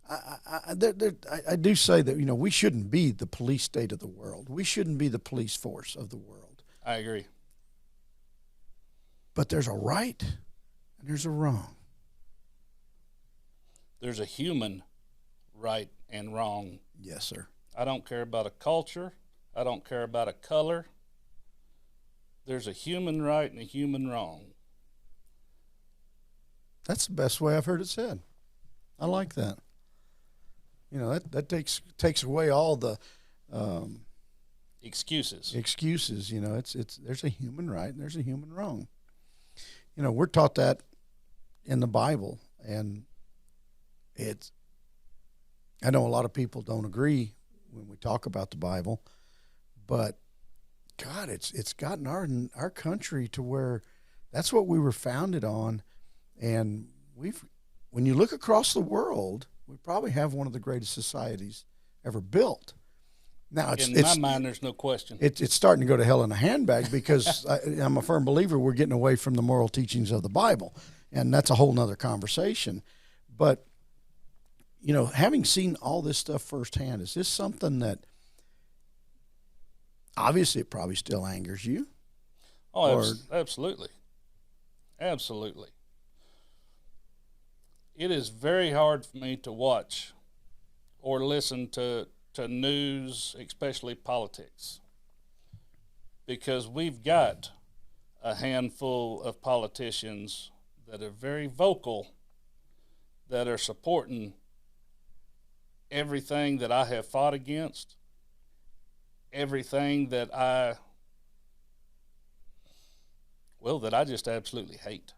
I do say that, we shouldn't be the police state of the world. We shouldn't be the police force of the world. I agree. But there's a right and there's a wrong. There's a human right and wrong. Yes, sir. I don't care about a culture. I don't care about a color. There's a human right and a human wrong. That's the best way I've heard it said. I like that. That takes away all the excuses. Excuses. It's there's a human right and there's a human wrong. We're taught that in the Bible, and I know a lot of people don't agree when we talk about the Bible, but God, it's gotten our country to where that's what we were founded on, and when you look across the world, we probably have one of the greatest societies ever built. Now, in my mind, there's no question. It's starting to go to hell in a handbag because I'm a firm believer we're getting away from the moral teachings of the Bible, and that's a whole nother conversation. But, having seen all this stuff firsthand, is this something that obviously it probably still angers you? Oh, absolutely. Absolutely. It is very hard for me to watch or listen to news, especially politics, because we've got a handful of politicians that are very vocal, that are supporting everything that I have fought against, everything that I just absolutely hate.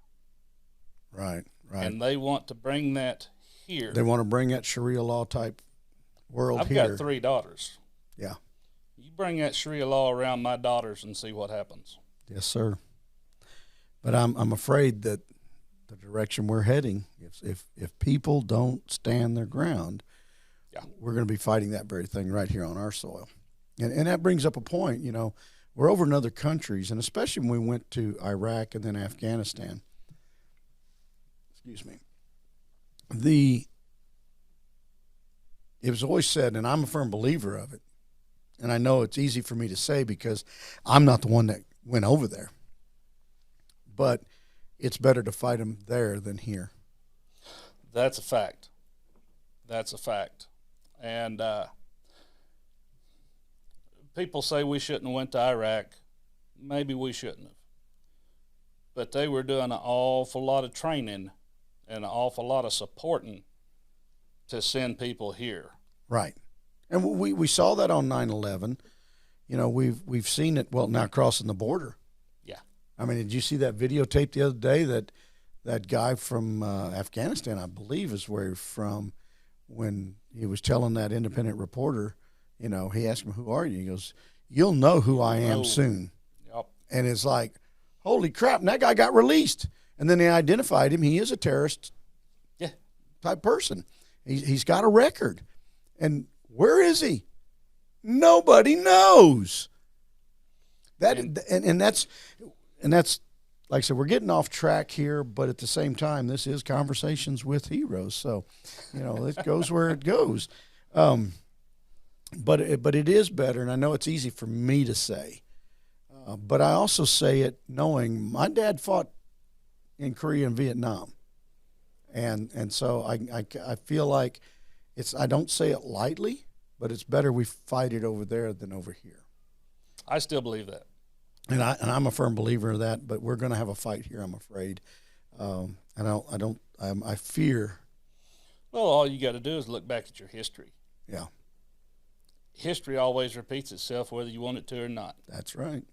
Right. And they want to bring that here. They want to bring that Sharia law type world I've here. got 3 daughters. Yeah. You bring that Sharia law around my daughters and see what happens. Yes, sir. But I'm afraid that the direction we're heading, if people don't stand their ground, we're going to be fighting that very thing right here on our soil. And that brings up a point, we're over in other countries, and especially when we went to Iraq and then Afghanistan. Excuse me. It was always said, and I'm a firm believer of it, and I know it's easy for me to say because I'm not the one that went over there, but it's better to fight them there than here. That's a fact. That's a fact. And people say we shouldn't have went to Iraq. Maybe we shouldn't have. But they were doing an awful lot of training and an awful lot of supporting to send people here. Right. And we saw that on 9/11. You know, we've seen it, well, now crossing the border. Yeah. I mean, did you see that videotape the other day that guy from Afghanistan, I believe is where he's from, when he was telling that independent reporter, you know, he asked him, "Who are you?" He goes, "You'll know who I am soon." Yep. And it's like, holy crap, and that guy got released. And then they identified him. He is a terrorist type person. He's got a record. And where is he? Nobody knows. And that's like I said, we're getting off track here, but at the same time, this is Conversations with Heroes. So, you know, it goes where it goes. But it is better, and I know it's easy for me to say. But I also say it knowing my dad fought in Korea and Vietnam. And so I feel like I don't say it lightly, but it's better we fight it over there than over here. I still believe that. And I'm a firm believer of that, but we're going to have a fight here, I'm afraid. I fear. Well, all you got to do is look back at your history. Yeah. History always repeats itself whether you want it to or not. That's right.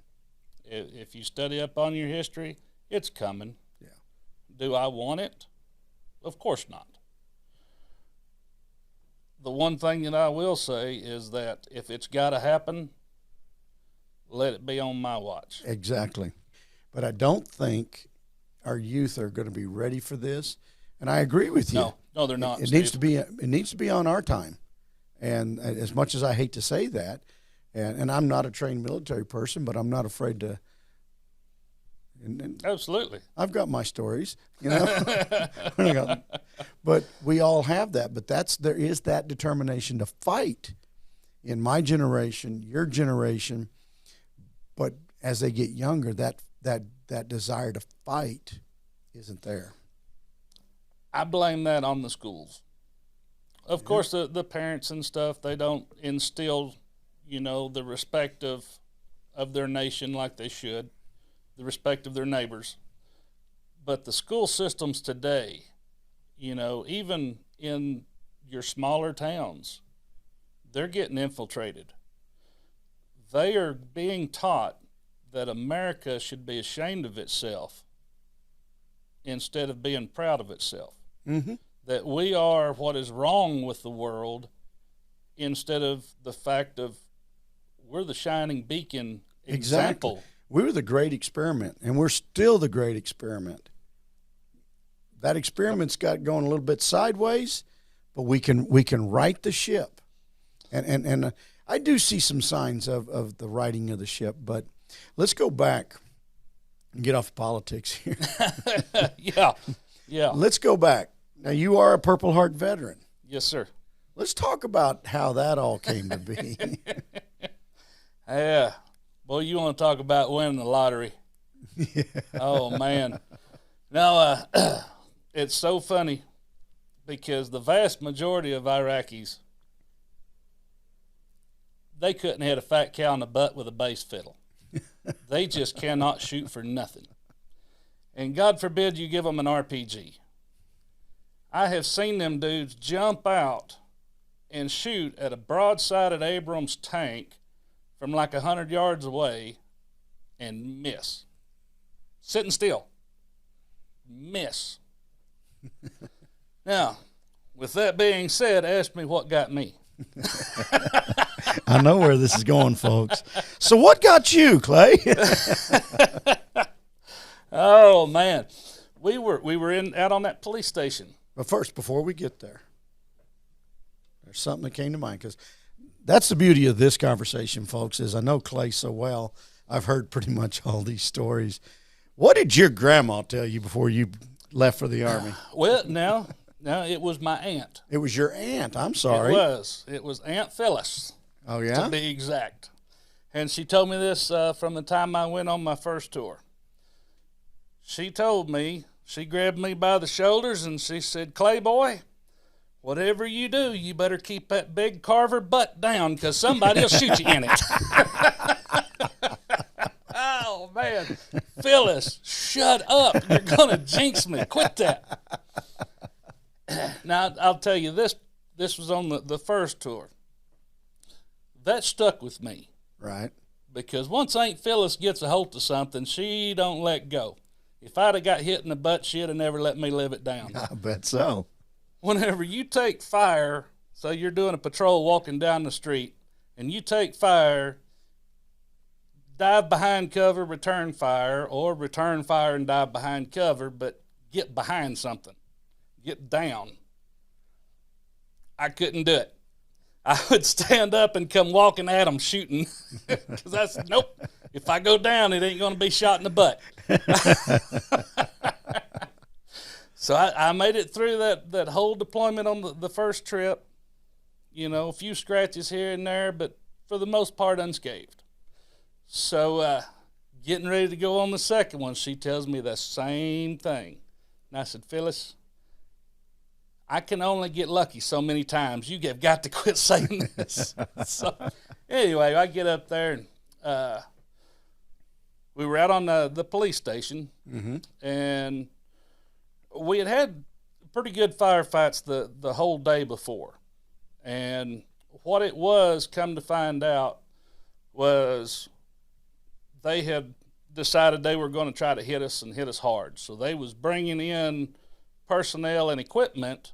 If you study up on your history, it's coming. Yeah. Do I want it? Of course not. The one thing that I will say is that if it's got to happen, let it be on my watch. Exactly. But I don't think our youth are going to be ready for this. And I agree with you. No, they're not. It needs to be on our time. And as much as I hate to say that, and I'm not a trained military person, but I'm not afraid to. And Absolutely. I've got my stories, you know. But we all have that. But there is that determination to fight in my generation, your generation. But as they get younger, that desire to fight isn't there. I blame that on the schools. Of course, the parents and stuff, they don't instill, you know, the respect of their nation like they should, the respect of their neighbors. But the school systems today, you know, even in your smaller towns, they're getting infiltrated. They are being taught that America should be ashamed of itself instead of being proud of itself. Mm-hmm. That we are what is wrong with the world instead of the fact of we're the shining beacon example. Exactly. We were the great experiment, and we're still the great experiment. That experiment's got going a little bit sideways, but we can right the ship. And I do see some signs of the righting of the ship, but let's go back and get off politics here. Yeah. Let's go back. Now, you are a Purple Heart veteran. Yes, sir. Let's talk about how that all came to be. Yeah. Boy, you want to talk about winning the lottery. Yeah. Oh, man. Now, it's so funny because the vast majority of Iraqis, they couldn't hit a fat cow in the butt with a bass fiddle. They just cannot shoot for nothing. And God forbid you give them an RPG. I have seen them dudes jump out and shoot at a broadsided Abrams tank from like 100 yards away and miss. Sitting still. Miss. Now, with that being said, ask me what got me. I know where this is going, folks. So what got you, Clay? Oh, man. We were out on that police station. But first, before we get there, there's something that came to mind, because that's the beauty of this conversation, folks, is I know Clay so well. I've heard pretty much all these stories. What did your grandma tell you before you left for the Army? Well, no, it was my aunt. It was your aunt. I'm sorry. It was Aunt Phyllis. Oh, yeah? To be exact. And she told me this from the time I went on my first tour. She told me, she grabbed me by the shoulders and she said, "Clay boy, whatever you do, you better keep that big Carver butt down because somebody will shoot you in it. Oh, man. Phyllis, shut up. You're going to jinx me. Quit that. Now, I'll tell you, this was on the first tour. That stuck with me. Right. Because once Aunt Phyllis gets a hold of something, she don't let go. If I'd have got hit in the butt, she'd have never let me live it down. I bet so. Whenever you take fire, so you're doing a patrol walking down the street, and you take fire, dive behind cover, return fire, or return fire and dive behind cover, but get behind something. Get down. I couldn't do it. I would stand up and come walking at them shooting because I said, nope, if I go down, it ain't going to be shot in the butt. So I made it through that whole deployment on the first trip. You know, a few scratches here and there, but for the most part unscathed. So getting ready to go on the second one, she tells me the same thing. And I said, Phyllis, I can only get lucky so many times. You have got to quit saying this. So anyway, I get up there, and we were out on the police station, and we had pretty good firefights the whole day before. And what it was, come to find out, was they had decided they were going to try to hit us and hit us hard. So they was bringing in personnel and equipment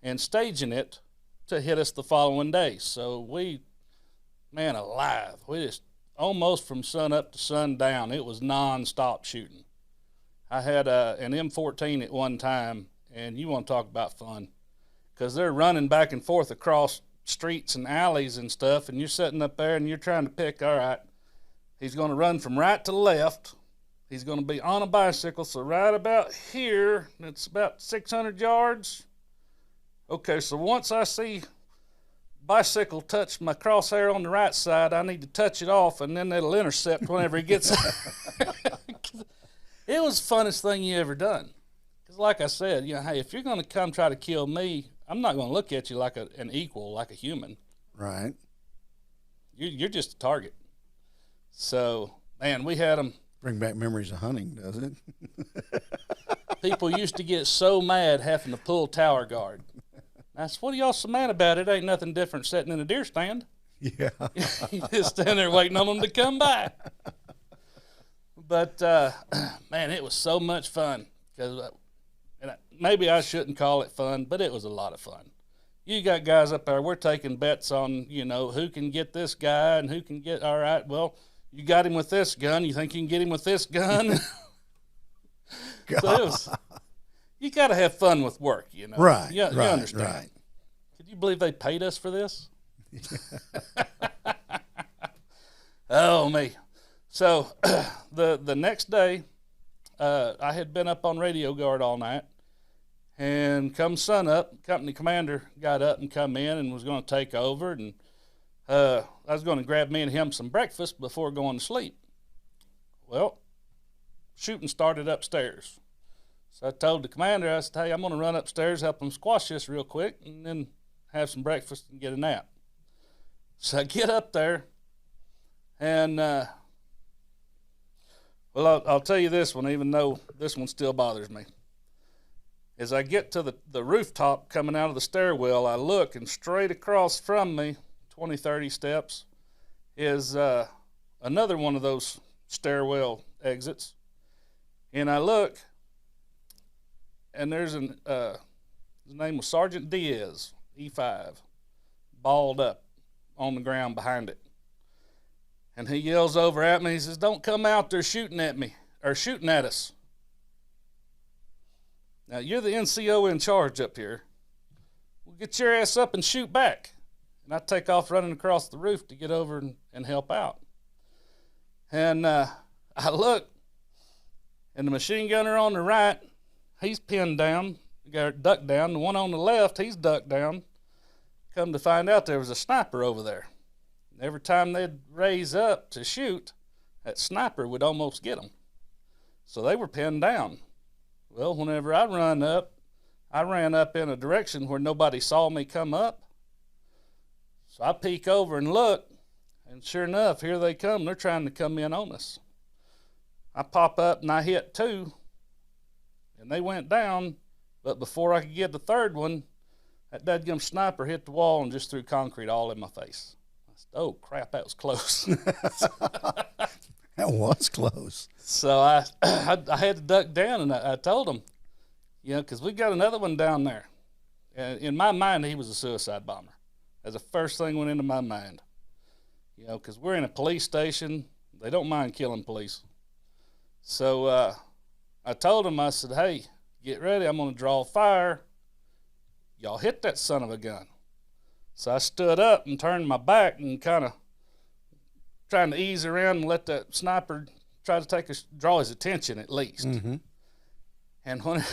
and staging it to hit us the following day. So we, man alive, we just almost from sun up to sundown, it was non-stop shooting. I had an M14 at one time, and you want to talk about fun, because they're running back and forth across streets and alleys and stuff, and you're sitting up there and you're trying to pick, all right, he's going to run from right to left. He's going to be on a bicycle, so right about here, it's about 600 yards. Okay, so once I see bicycle touch my crosshair on the right side, I need to touch it off, and then it'll intercept whenever he gets It was the funnest thing you ever done. Because like I said, you know, hey, if you're going to come try to kill me, I'm not going to look at you like an equal, like a human. Right. You're just a target. So, man, we had them. Bring back memories of hunting, does it? People used to get so mad having to pull tower guard. I said, what are y'all so mad about? It ain't nothing different sitting in a deer stand. Yeah. You just stand there waiting on them to come by. But, man, it was so much fun. Because maybe I shouldn't call it fun, but it was a lot of fun. You got guys up there, we're taking bets on, you know, who can get this guy and who can get, all right, well, you got him with this gun. You think you can get him with this gun? So it was, you got to have fun with work, you know. Right, you understand. right. Could you believe they paid us for this? Oh, me. So the next day, I had been up on radio guard all night, and come sun up, company commander got up and come in and was going to take over, and I was going to grab me and him some breakfast before going to sleep. Well, shooting started upstairs. So I told the commander, I said, hey, I'm going to run upstairs, help them squash this real quick, and then have some breakfast and get a nap. So I get up there, and, well, I'll tell you this one, even though this one still bothers me. As I get to the rooftop coming out of the stairwell, I look, and straight across from me, 20, 30 steps, is another one of those stairwell exits. And I look, and there's his name was Sergeant Diaz, E5, balled up on the ground behind it. And he yells over at me, he says, don't come out there shooting at me, or shooting at us. Now, you're the NCO in charge up here. Well, get your ass up and shoot back. And I take off running across the roof to get over and help out. And I look, and the machine gunner on the right, he's pinned down, ducked down. The one on the left, he's ducked down. Come to find out there was a sniper over there. And every time they'd raise up to shoot, that sniper would almost get them. So they were pinned down. Well, whenever I run up, I ran up in a direction where nobody saw me come up. So I peek over and look, and sure enough, here they come. They're trying to come in on us. I pop up and I hit 2, and they went down. But before I could get the third one, that dadgum sniper hit the wall and just threw concrete all in my face. I said, oh, crap, that was close. That was close. So I had to duck down, and I told them, because we got another one down there. And in my mind, he was a suicide bomber. That's the first thing went into my mind. Because we're in a police station. They don't mind killing police. So I told him, I said, hey, get ready. I'm going to draw fire. Y'all hit that son of a gun. So I stood up and turned my back and kind of trying to ease around and let that sniper try to draw his attention at least. Mm-hmm. And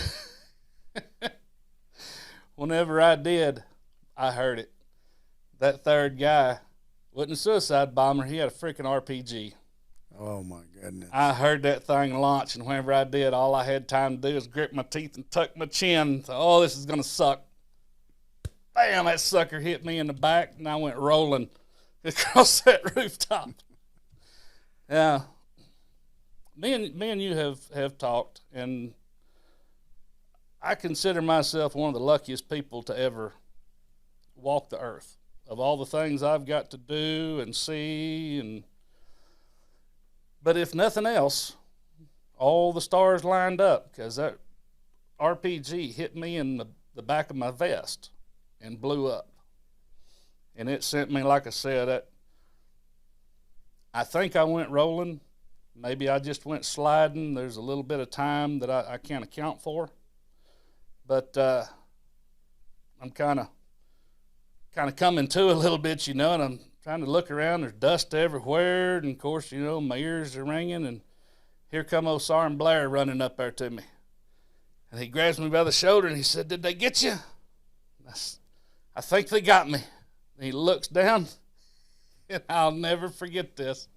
whenever I did, I heard it. That third guy wasn't a suicide bomber. He had a freaking RPG. Oh, my goodness. I heard that thing launch, and whenever I did, all I had time to do was grip my teeth and tuck my chin. So, oh, this is going to suck. Bam, that sucker hit me in the back, and I went rolling across that rooftop. Yeah. Me and you have talked, and I consider myself one of the luckiest people to ever walk the earth. Of all the things I've got to do and see, but if nothing else, all the stars lined up, because that RPG hit me in the back of my vest and blew up. And it sent me, like I said, I think I went rolling. Maybe I just went sliding. There's a little bit of time that I can't account for. But I'm kind of coming to a little bit, and I'm trying to look around. There's dust everywhere, and of course, my ears are ringing, and here come old Sergeant Blair running up there to me. And he grabs me by the shoulder, and he said, did they get you? I think they got me. And he looks down, and I'll never forget this.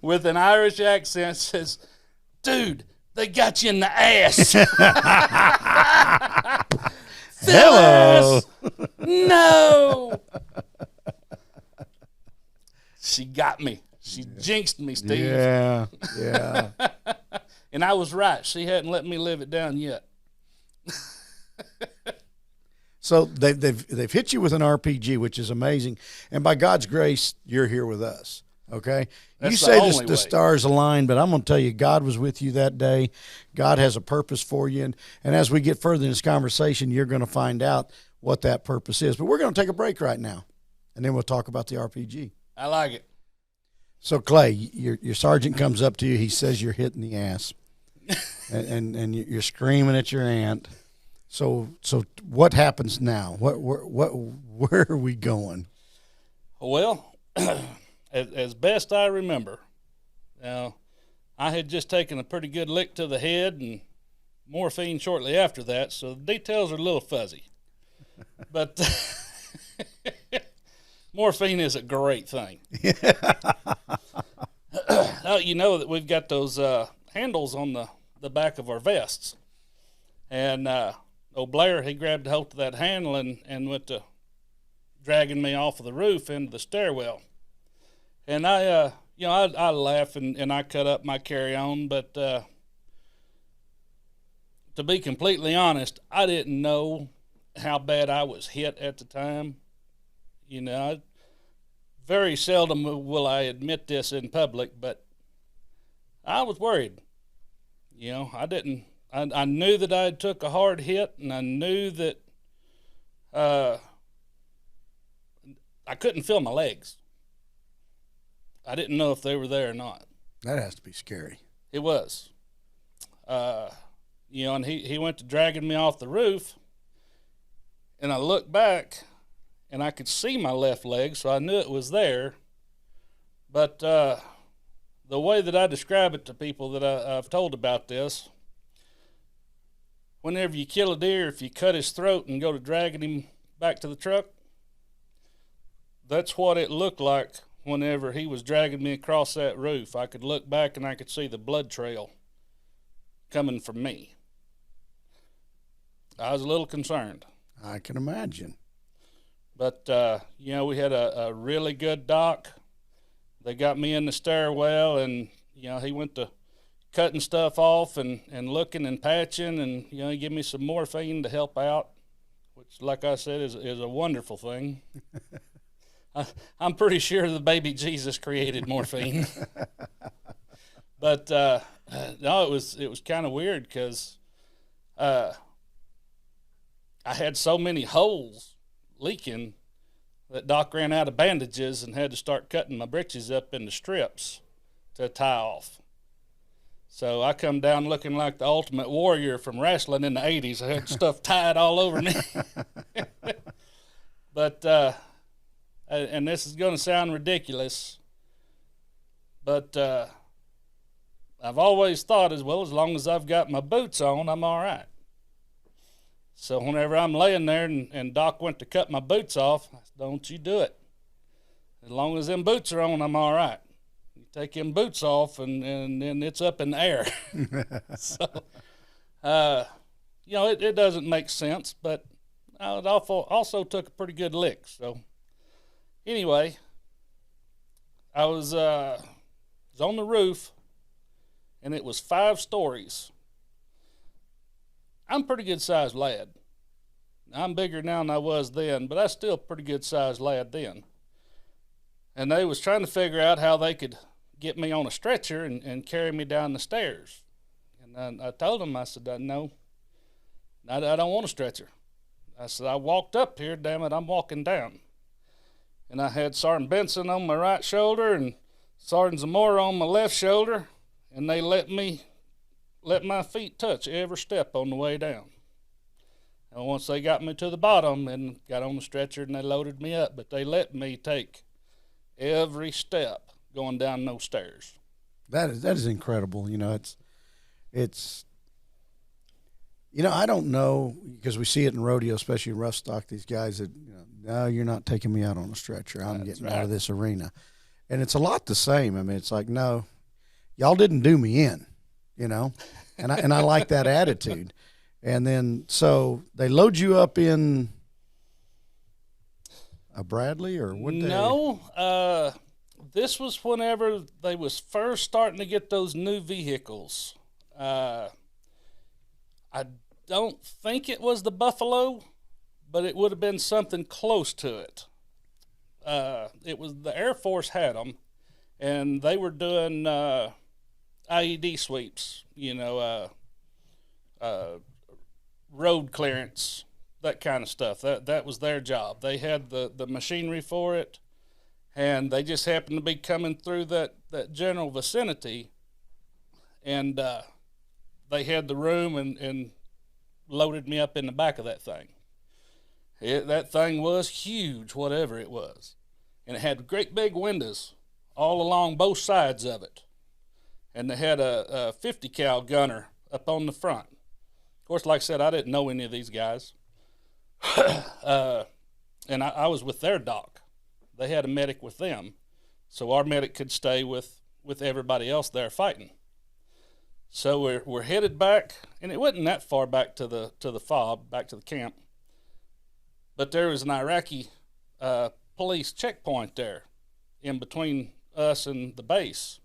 With an Irish accent, says, dude, they got you in the ass. Hello. No. She got me. She jinxed me, Steve. Yeah. And I was right. She hadn't let me live it down yet. So they've hit you with an RPG, which is amazing. And by God's grace, you're here with us. Okay? That's you say the stars aligned, but I'm going to tell you, God was with you that day. God has a purpose for you. And as we get further in this conversation, you're going to find out what that purpose is. But we're going to take a break right now, and then we'll talk about the RPG. I like it. So, Clay, your sergeant comes up to you. He says you're hitting the ass, and you're screaming at your aunt. So what happens now? Where are we going? Well, as best I remember, now I had just taken a pretty good lick to the head and morphine shortly after that, so the details are a little fuzzy. But morphine is a great thing. You know that we've got those handles on the back of our vests. And old Blair, he grabbed a hold of that handle and went to dragging me off of the roof into the stairwell. And I laugh and I cut up my carry-on, but to be completely honest, I didn't know how bad I was hit at the time. Very seldom will I admit this in public, but I was worried. I knew that I took a hard hit, and I knew that I couldn't feel my legs. I didn't know if they were there or not. That has to be scary. It was. And he went to dragging me off the roof, and I looked back, and I could see my left leg, so I knew it was there. But the way that I describe it to people that I've told about this, whenever you kill a deer, if you cut his throat and go to dragging him back to the truck, that's what it looked like whenever he was dragging me across that roof. I could look back and I could see the blood trail coming from me. I was a little concerned. I can imagine. But, we had a really good doc. They got me in the stairwell, and, he went to cutting stuff off and looking and patching, and, he gave me some morphine to help out, which, like I said, is a wonderful thing. I'm pretty sure the baby Jesus created morphine. But, no, it was kind of weird because I had so many holes leaking that Doc ran out of bandages and had to start cutting my britches up into strips to tie off. So I come down looking like the Ultimate Warrior from wrestling in the 80s. I had stuff tied all over me. But, and this is going to sound ridiculous, but I've always thought, as long as I've got my boots on, I'm all right. So whenever I'm laying there and Doc went to cut my boots off, I said, don't you do it. As long as them boots are on, I'm all right. You take them boots off, and then it's up in the air. So, it doesn't make sense, but it also took a pretty good lick. So anyway, I was on the roof, and it was 5 stories. I'm a pretty good-sized lad. I'm bigger now than I was then, but I was still a pretty good-sized lad then. And they was trying to figure out how they could get me on a stretcher and carry me down the stairs. And I told them, I said, no, I don't want a stretcher. I said, I walked up here, damn it, I'm walking down. And I had Sergeant Benson on my right shoulder and Sergeant Zamora on my left shoulder, and they let my feet touch every step on the way down. And once they got me to the bottom and got on the stretcher and they loaded me up, but they let me take every step going down those stairs. That is incredible. It's I don't know, because we see it in rodeo, especially rough stock, these guys that, no, you're not taking me out on a stretcher. I'm getting out of this arena. And it's a lot the same. I mean, it's like, no, y'all didn't do me in. And I like that attitude. And then, so they load you up in a Bradley or what? No, this was whenever they was first starting to get those new vehicles. I don't think it was the Buffalo, but it would have been something close to it. It was the Air Force had them, and they were doing IED sweeps, road clearance, that kind of stuff. That was their job. They had the machinery for it, and they just happened to be coming through that general vicinity, and they had the room and loaded me up in the back of that thing. That thing was huge, whatever it was, and it had great big windows all along both sides of it. And they had a 50 cal gunner up on the front. Of course, like I said, I didn't know any of these guys. And I was with their doc. They had a medic with them. So our medic could stay with everybody else there fighting. So we're headed back, and it wasn't that far back to the FOB, back to the camp. But there was an Iraqi police checkpoint there in between us and the base.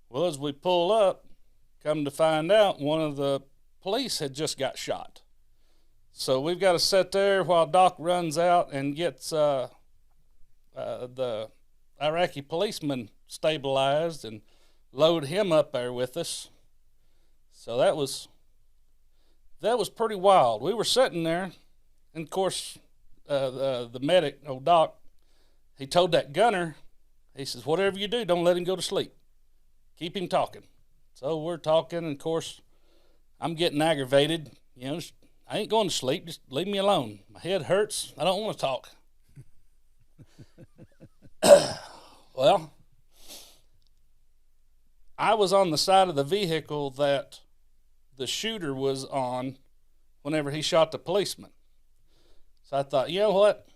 Well, as we pull up, come to find out, one of the police had just got shot. So we've got to sit there while Doc runs out and gets the Iraqi policeman stabilized and load him up there with us. So that was pretty wild. We were sitting there, and of course, the medic, old Doc, he told that gunner, he says, whatever you do, don't let him go to sleep. Keep him talking. So we're talking, and of course, I'm getting aggravated. I ain't going to sleep. Just leave me alone. My head hurts. I don't want to talk. Well, I was on the side of the vehicle that the shooter was on whenever he shot the policeman. So I thought, you know what?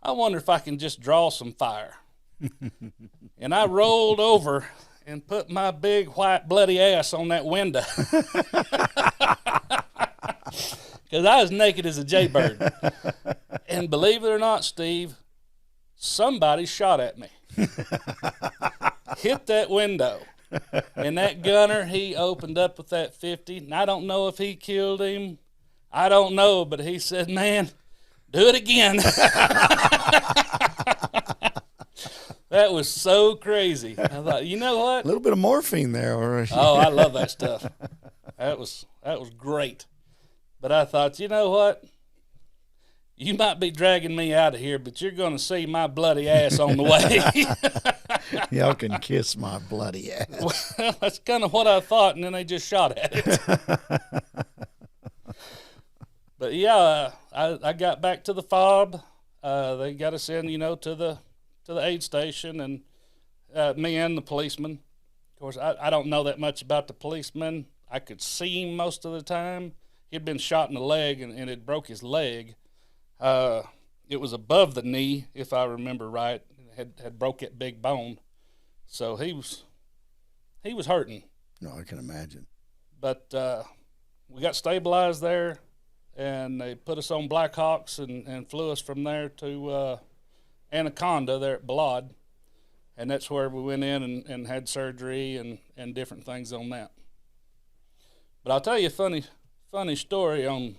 I wonder if I can just draw some fire. And I rolled over and put my big white bloody ass on that window. Because I was naked as a jaybird. And believe it or not, Steve, somebody shot at me. Hit that window. And that gunner, he opened up with that 50. And I don't know if he killed him. I don't know, but he said, man, do it again. That was so crazy. I thought, you know what? A little bit of morphine there. Oh, I love that stuff. That was great. But I thought, you know what? You might be dragging me out of here, but you're going to see my bloody ass on the way. Y'all can kiss my bloody ass. Well, that's kind of what I thought, and then they just shot at it. But yeah, I got back to the fob. They got us in, to the aid station, and me and the policeman. Of course, I don't know that much about the policeman. I could see him most of the time. He'd been shot in the leg, and it broke his leg. It was above the knee, if I remember right. Had broke that big bone, so he was hurting. No, I can imagine. But we got stabilized there, and they put us on Black Hawks and flew us from there to Anaconda there at Balad, and that's where we went in and had surgery and different things on that. But I'll tell you a funny story on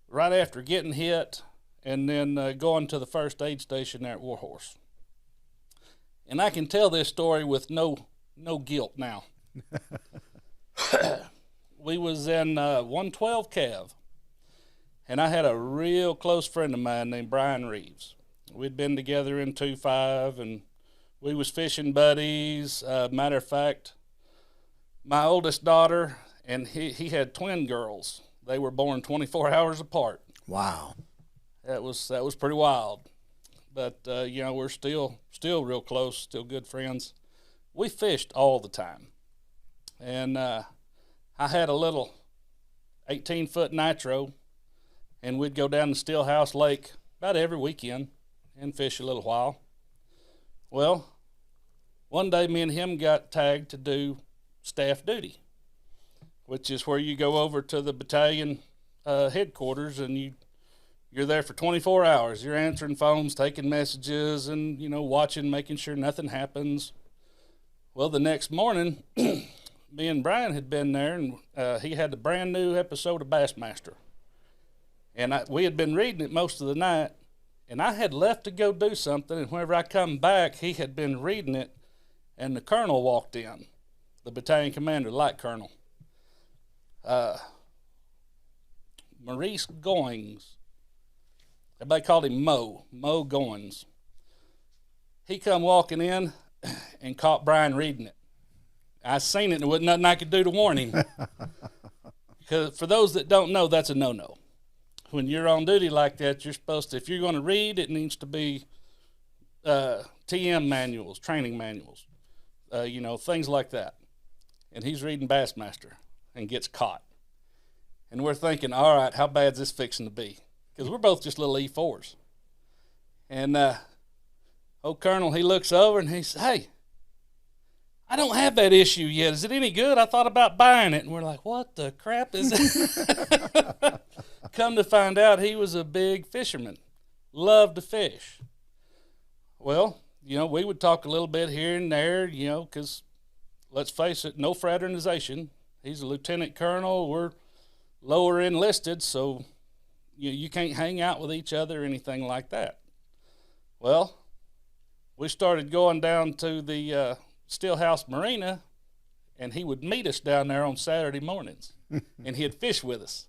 right after getting hit and then going to the first aid station there at Warhorse. And I can tell this story with no guilt now. We was in 112 Cav, and I had a real close friend of mine named Brian Reeves. We'd been together in 2-5, and we was fishing buddies. Matter of fact, my oldest daughter, and he had twin girls. They were born 24 hours apart. Wow. That was pretty wild. But, we're still real close, still good friends. We fished all the time. And I had a little 18-foot nitro, and we'd go down to Steelhouse Lake about every weekend and fish a little while. Well, one day me and him got tagged to do staff duty, which is where you go over to the battalion headquarters, and you're there for 24 hours. You're answering phones, taking messages, and, watching, making sure nothing happens. Well, the next morning, me and Brian had been there, and he had a brand new episode of Bassmaster. And we had been reading it most of the night, and I had left to go do something, and whenever I come back, he had been reading it, and the colonel walked in, the battalion commander, light colonel. Maurice Goings. Everybody called him Mo Goins. He come walking in and caught Brian reading it. I seen it, and there wasn't nothing I could do to warn him. Because for those that don't know, that's a no-no. When you're on duty like that, you're supposed to, if you're going to read, it needs to be TM manuals, training manuals, things like that. And he's reading Bassmaster and gets caught. And we're thinking, all right, how bad is this fixing to be? Because we're both just little E4s. And old Colonel, he looks over and he says, hey, I don't have that issue yet. Is it any good? I thought about buying it. And we're like, what the crap is it? Come to find out, he was a big fisherman, loved to fish. Well, we would talk a little bit here and there, because let's face it, no fraternization. He's a lieutenant colonel. We're lower enlisted, so you can't hang out with each other or anything like that. Well, we started going down to the Steelhouse Marina, and he would meet us down there on Saturday mornings, and he'd fish with us.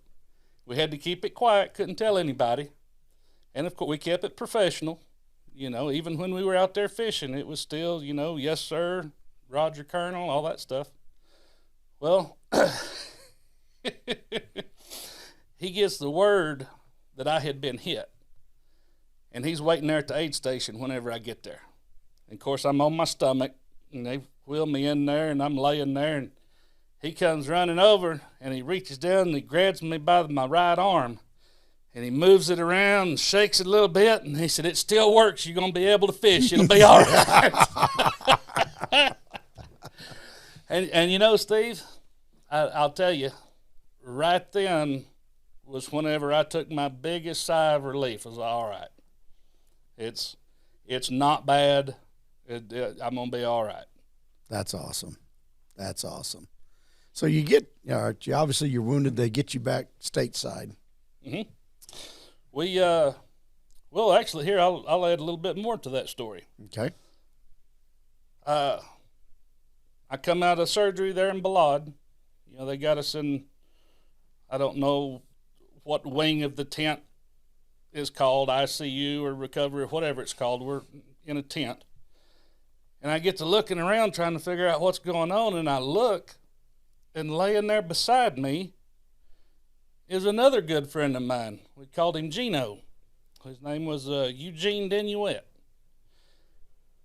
We had to keep it quiet, couldn't tell anybody. And, of course, we kept it professional. Even when we were out there fishing, it was still, yes, sir, Roger, Colonel, all that stuff. Well, he gets the word that I had been hit. And he's waiting there at the aid station whenever I get there. And, of course, I'm on my stomach, and they wheel me in there, and I'm laying there, and he comes running over, and he reaches down, and he grabs me by my right arm, and he moves it around and shakes it a little bit, and he said, it still works. You're going to be able to fish. It'll be all right. and Steve, I'll tell you, right then was whenever I took my biggest sigh of relief. I was like, all right, it's not bad. I'm gonna be all right. That's awesome. That's awesome. So you get, obviously you're wounded. They get you back stateside. Mm-hmm. Well, actually, here I'll add a little bit more to that story. Okay. I come out of surgery there in Balad. They got us in, I don't know what wing of the tent is called, ICU or recovery or whatever it's called. We're in a tent. And I get to looking around trying to figure out what's going on, and I look, and laying there beside me is another good friend of mine. We called him Gino. His name was Eugene Denuet.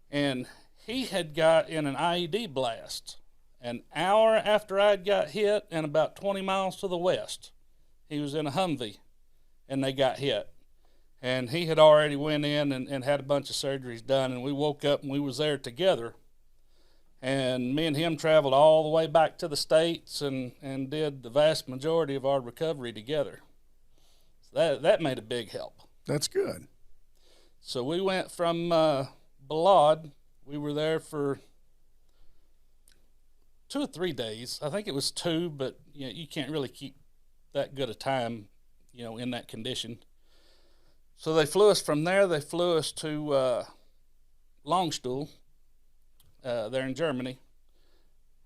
And he had got in an IED blast an hour after I'd got hit and about 20 miles to the west. He was in a Humvee, and they got hit. And he had already went in and had a bunch of surgeries done, and we woke up and we was there together. And me and him traveled all the way back to the States and did the vast majority of our recovery together. So that made a big help. That's good. So we went from Balad. We were there for 2 or 3 days. I think it was 2, but you can't really keep that good a time, in that condition. So they flew us from there. They flew us to Longstuhl there in Germany.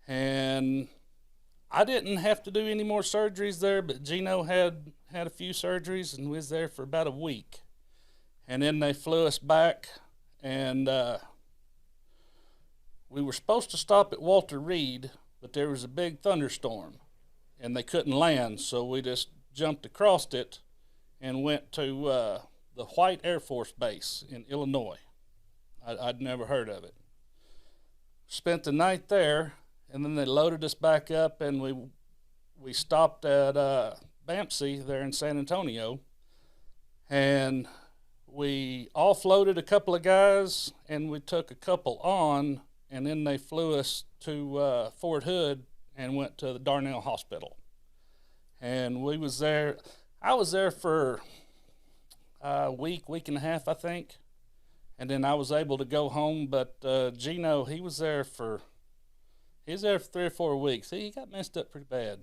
And I didn't have to do any more surgeries there, but Gino had a few surgeries, and we was there for about a week. And then they flew us back, and we were supposed to stop at Walter Reed, but there was a big thunderstorm, and they couldn't land, so we just jumped across it and went to the White Air Force Base in Illinois. I'd never heard of it. Spent the night there, and then they loaded us back up, and we stopped at BAMC there in San Antonio, and we offloaded a couple of guys, and we took a couple on, and then they flew us to Fort Hood and went to the Darnell Hospital. And we was there. I was there for a week and a half, I think. And then I was able to go home, but Gino, he was there for 3 or 4 weeks. He got messed up pretty bad.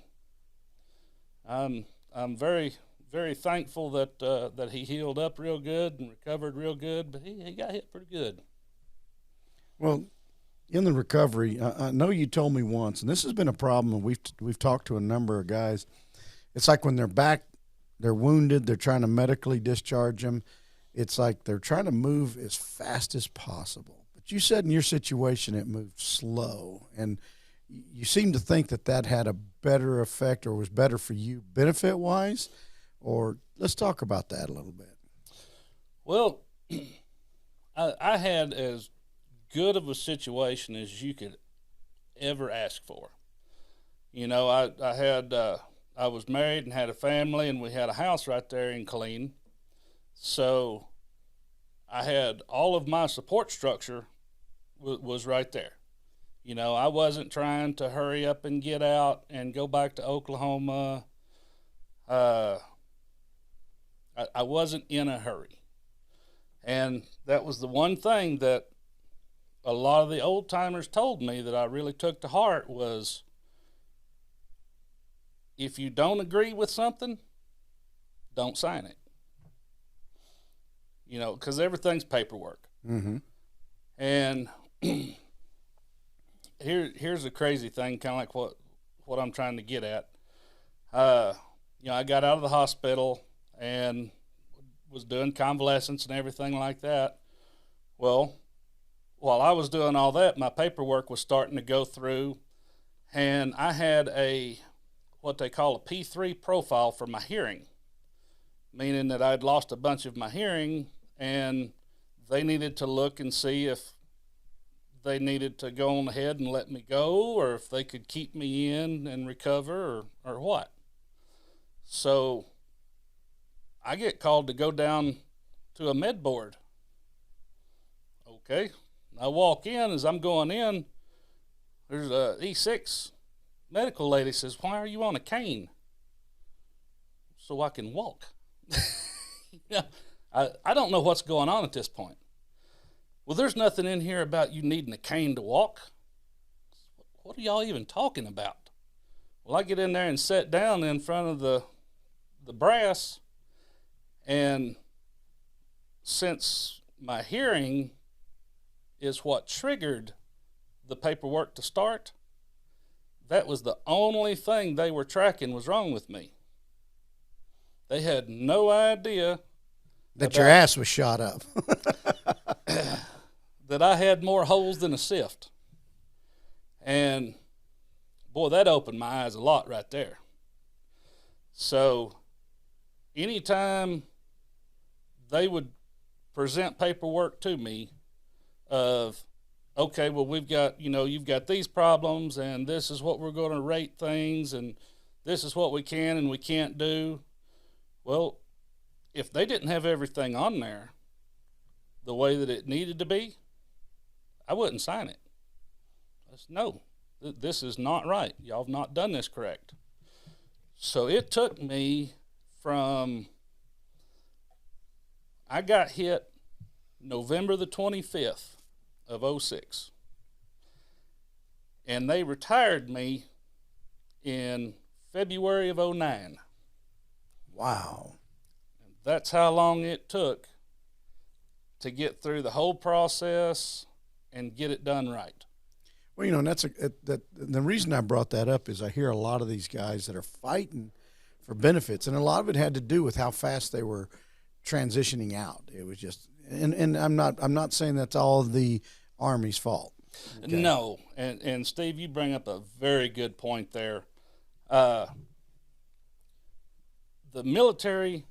I'm very, very thankful that he healed up real good and recovered real good, but he got hit pretty good. Well, in the recovery, I know you told me once, and this has been a problem, and we've talked to a number of guys. It's like when they're back, they're wounded, they're trying to medically discharge them. It's like they're trying to move as fast as possible. But you said in your situation it moved slow, and you seem to think that had a better effect or was better for you benefit-wise, or let's talk about that a little bit. Well, I had as good of a situation as you could ever ask for. I was married and had a family, and we had a house right there in Killeen. So I had all of my support structure was right there. I wasn't trying to hurry up and get out and go back to Oklahoma. I wasn't in a hurry. And that was the one thing that a lot of the old timers told me that I really took to heart was, if you don't agree with something, don't sign it. Because everything's paperwork. Mm-hmm. And here's a crazy thing, kind of like what I'm trying to get at. I got out of the hospital and was doing convalescence and everything like that. Well, while I was doing all that, my paperwork was starting to go through, and I had what they call a P3 profile for my hearing, meaning that I'd lost a bunch of my hearing, and they needed to look and see if they needed to go on ahead and let me go, or if they could keep me in and recover, or what. So I get called to go down to a med board. Okay. I walk in. As I'm going in, there's a E6 medical lady says, "Why are you on a cane?" so I can walk. Yeah, I don't know what's going on at this point. Well, there's nothing in here about you needing a cane to walk. What are y'all even talking about? Well, I get in there and sit down in front of the brass, and since my hearing is what triggered the paperwork to start, that was the only thing they were tracking was wrong with me. They had no idea that your ass was shot up. that I had more holes than a sift. And boy, that opened my eyes a lot right there. So anytime they would present paperwork to me of, okay, well, we've got, you've got these problems, and this is what we're going to rate things, and this is what we can and we can't do. Well, if they didn't have everything on there the way that it needed to be, I wouldn't sign it. I said, no, this is not right. Y'all have not done this correct. So it took me from, I got hit November the 25th of 06. And they retired me in February of 09. Wow. And that's how long it took to get through the whole process and get it done right. Well, and that's the reason I brought that up is I hear a lot of these guys that are fighting for benefits, and a lot of it had to do with how fast they were transitioning out. It was just, and I'm not saying that's all the Army's fault. Okay? No, and Steve, you bring up a very good point there. The military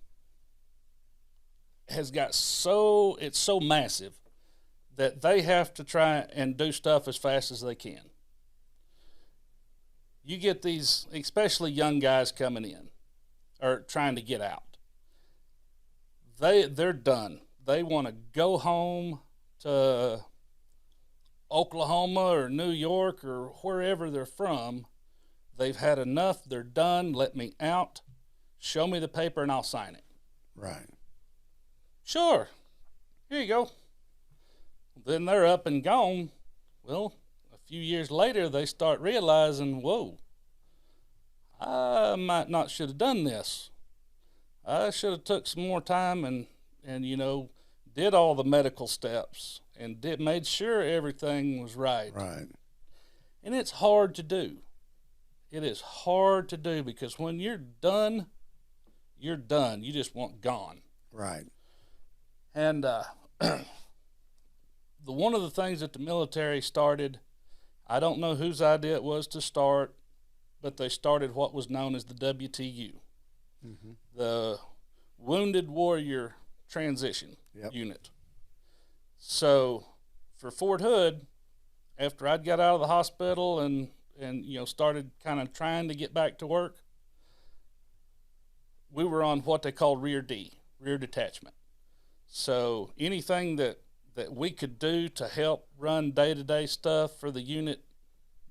has got it's so massive that they have to try and do stuff as fast as they can. You get these, especially young guys coming in or trying to get out. They're done. They want to go home to Oklahoma or New York or wherever they're from. They've had enough. They're done. Let me out. Show me the paper and I'll sign it. Right. Sure. Here you go. Then they're up and gone. Well, a few years later, they start realizing, whoa, I might not should have done this. I should have took some more time and did all the medical steps and made sure everything was right. Right. And it's hard to do. It is hard to do because when you're done, you're done. You just want gone. Right. And one of the things that the military started, I don't know whose idea it was to start, but they started what was known as the WTU, the Wounded Warrior Transition Unit. So for Fort Hood, after I'd got out of the hospital and started kind of trying to get back to work, we were on what they call Rear D, Rear Detachment. So anything that we could do to help run day-to-day stuff for the unit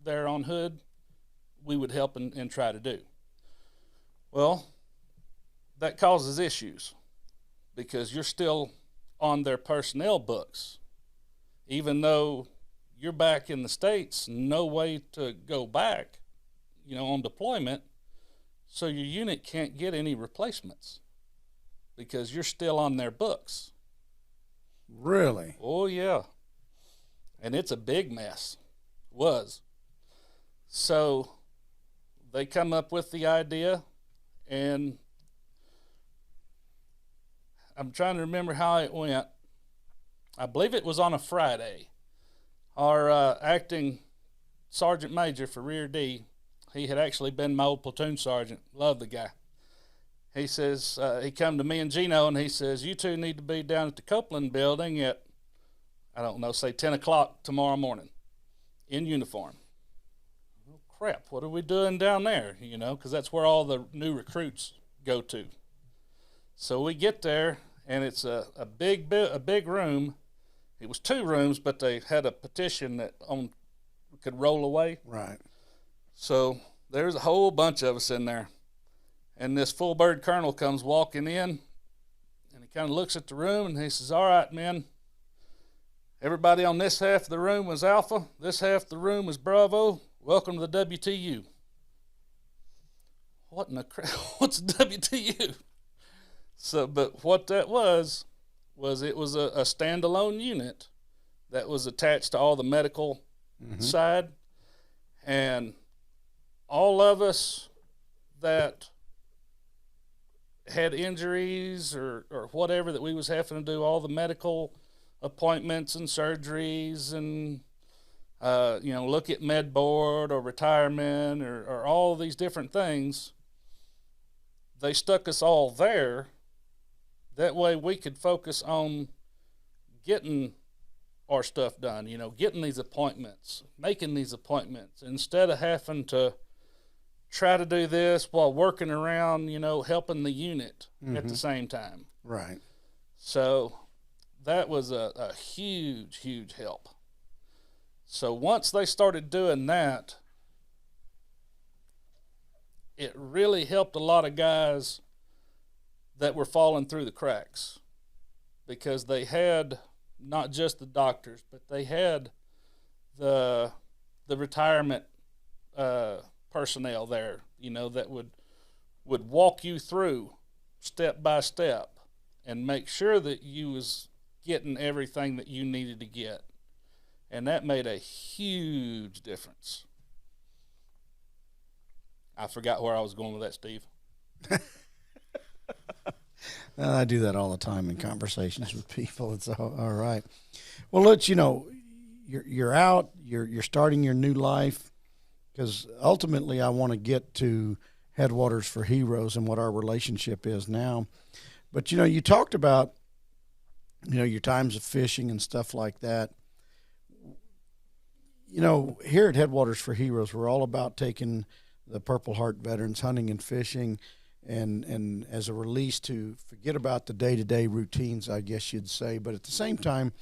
there on Hood, we would help and try to do. Well, that causes issues because you're still on their personnel books. Even though you're back in the States, no way to go back, on deployment, so your unit can't get any replacements because you're still on their books. Really? Oh, yeah. And it's a big mess. Was. So they come up with the idea, and I'm trying to remember how it went. I believe it was on a Friday. Our acting sergeant major for Rear D, he had actually been my old platoon sergeant. Love the guy. He says, he come to me and Gino, and he says, you two need to be down at the Copeland building at, I don't know, say 10 o'clock tomorrow morning in uniform. Oh, crap, what are we doing down there? Because that's where all the new recruits go to. So we get there, and it's a big room. It was 2 rooms, but they had a partition that could roll away. Right. So there's a whole bunch of us in there. And this full bird colonel comes walking in, and he kind of looks at the room, and he says, all right, men, everybody on this half of the room was Alpha. This half of the room was Bravo. Welcome to the WTU. What in the crap? What's a WTU? So, but what that was it was a standalone unit that was attached to all the medical side. And all of us that had injuries or whatever that we was having to do, all the medical appointments and surgeries and, look at med board or retirement or all these different things, they stuck us all there. That way we could focus on getting our stuff done, getting these appointments, making these appointments, instead of having to try to do this while working around, helping the unit at the same time. Right. So that was a huge, huge help. So once they started doing that, it really helped a lot of guys that were falling through the cracks, because they had not just the doctors, but they had the retirement personnel there, that would walk you through step by step and make sure that you was getting everything that you needed to get. And that made a huge difference. I forgot where I was going with that, Steve. I do that all the time in conversations with people. It's all right. Well, let's, you're out, you're starting your new life, because ultimately I want to get to Headwaters for Heroes and what our relationship is now. But, you talked about, your times of fishing and stuff like that. Here at Headwaters for Heroes, we're all about taking the Purple Heart veterans hunting and fishing and as a release to forget about the day-to-day routines, I guess you'd say, but at the same time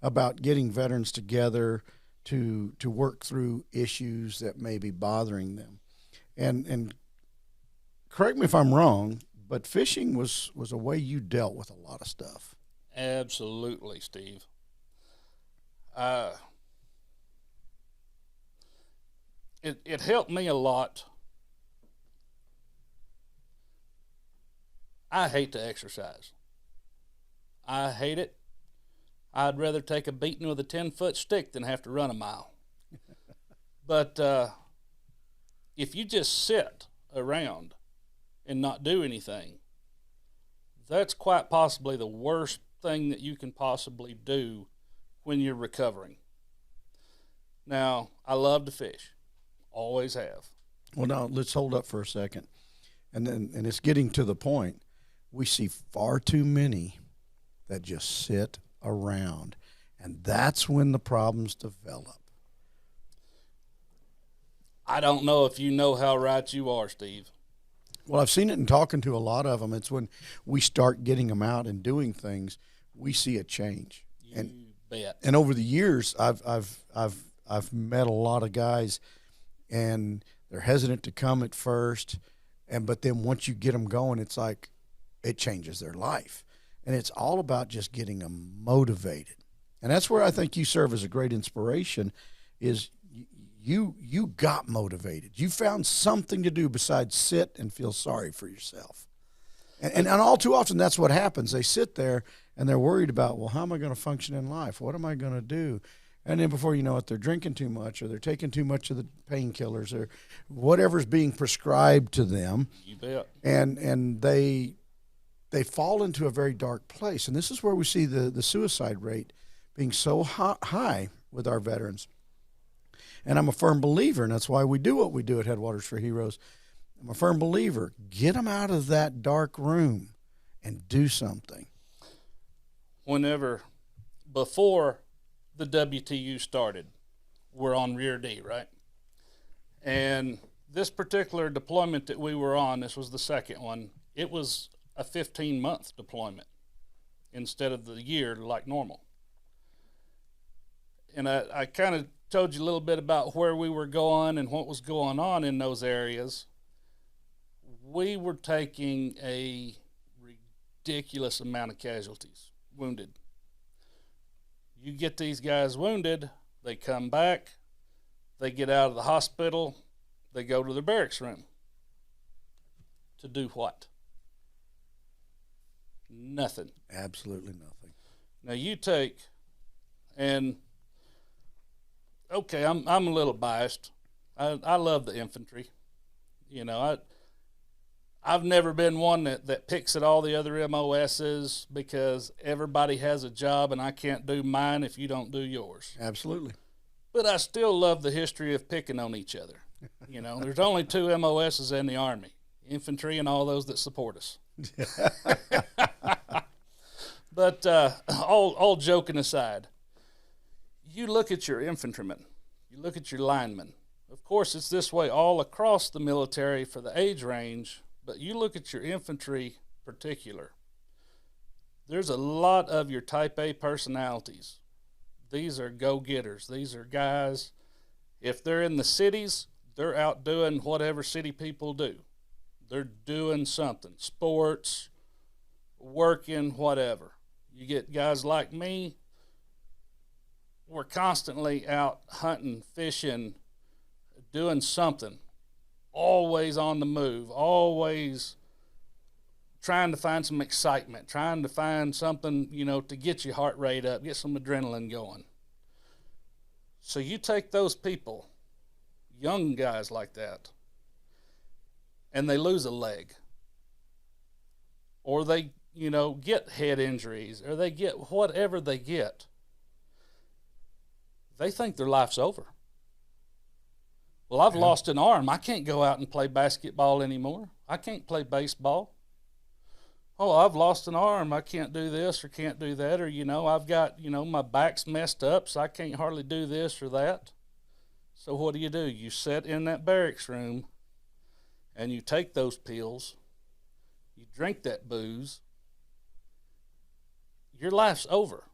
about getting veterans together to work through issues that may be bothering them. And correct me if I'm wrong, but fishing was a way you dealt with a lot of stuff. Absolutely, Steve. It helped me a lot. I hate to exercise. I hate it. I'd rather take a beating with a 10-foot stick than have to run a mile. But if you just sit around and not do anything, that's quite possibly the worst thing that you can possibly do when you're recovering. Now, I love to fish. Always have. Well, now let's hold up for a second. And it's getting to the point. We see far too many that just sit around, and that's when the problems develop. I don't know if you know how right you are, Steve. Well, I've seen it in talking to a lot of them. It's when we start getting them out and doing things, we see a change. You bet. And over the years, I've met a lot of guys, and they're hesitant to come at first, but then once you get them going, it's like it changes their life. And it's all about just getting them motivated. And that's where I think you serve as a great inspiration, is you got motivated. You found something to do besides sit and feel sorry for yourself. And all too often that's what happens. They sit there and they're worried about, well, how am I going to function in life? What am I going to do? And then before you know it, they're drinking too much, or they're taking too much of the painkillers, or whatever's being prescribed to them. You bet. And they fall into a very dark place. And this is where we see the suicide rate being so high with our veterans. And I'm a firm believer, and that's why we do what we do at Headwaters for Heroes. I'm a firm believer. Get them out of that dark room and do something. Before the WTU started, we're on Rear D, right? And this particular deployment that we were on, this was the second one, it was a 15-month deployment instead of the year like normal. And I kind of told you a little bit about where we were going and what was going on in those areas. we were taking a ridiculous amount of casualties, wounded. You get these guys wounded, they come back, they get out of the hospital, they go to their barracks room. To do what? Nothing. Absolutely nothing. Now you take, and okay, I'm a little biased. I love the infantry. You know, I've never been one that picks at all the other MOSs because everybody has a job and I can't do mine if you don't do yours. Absolutely. But I still love the history of picking on each other. You know, there's only two MOSs in the Army, infantry and all those that support us. But all joking aside, you look at your infantrymen, you look at your linemen. Of course, it's this way all across the military for the age range, but you look at your infantry particular. There's a lot of your type A personalities. These are go-getters. These are guys, if they're in the cities, they're out doing whatever city people do. They're doing something, sports, working, whatever. You get guys like me, we're constantly out hunting, fishing, doing something, always on the move, always trying to find some excitement, trying to find something, you know, to get your heart rate up, get some adrenaline going. So you take those people, young guys like that, and they lose a leg, or they, you know, get head injuries, or they get whatever they get. They think their life's over. Well, I've lost an arm. I can't go out and play basketball anymore. I can't play baseball. Oh, I've lost an arm. I can't do this or can't do that. Or, you know, I've got, you know, my back's messed up, so I can't hardly do this or that. So what do? You sit in that barracks room and you take those pills. You drink that booze. Your life's over.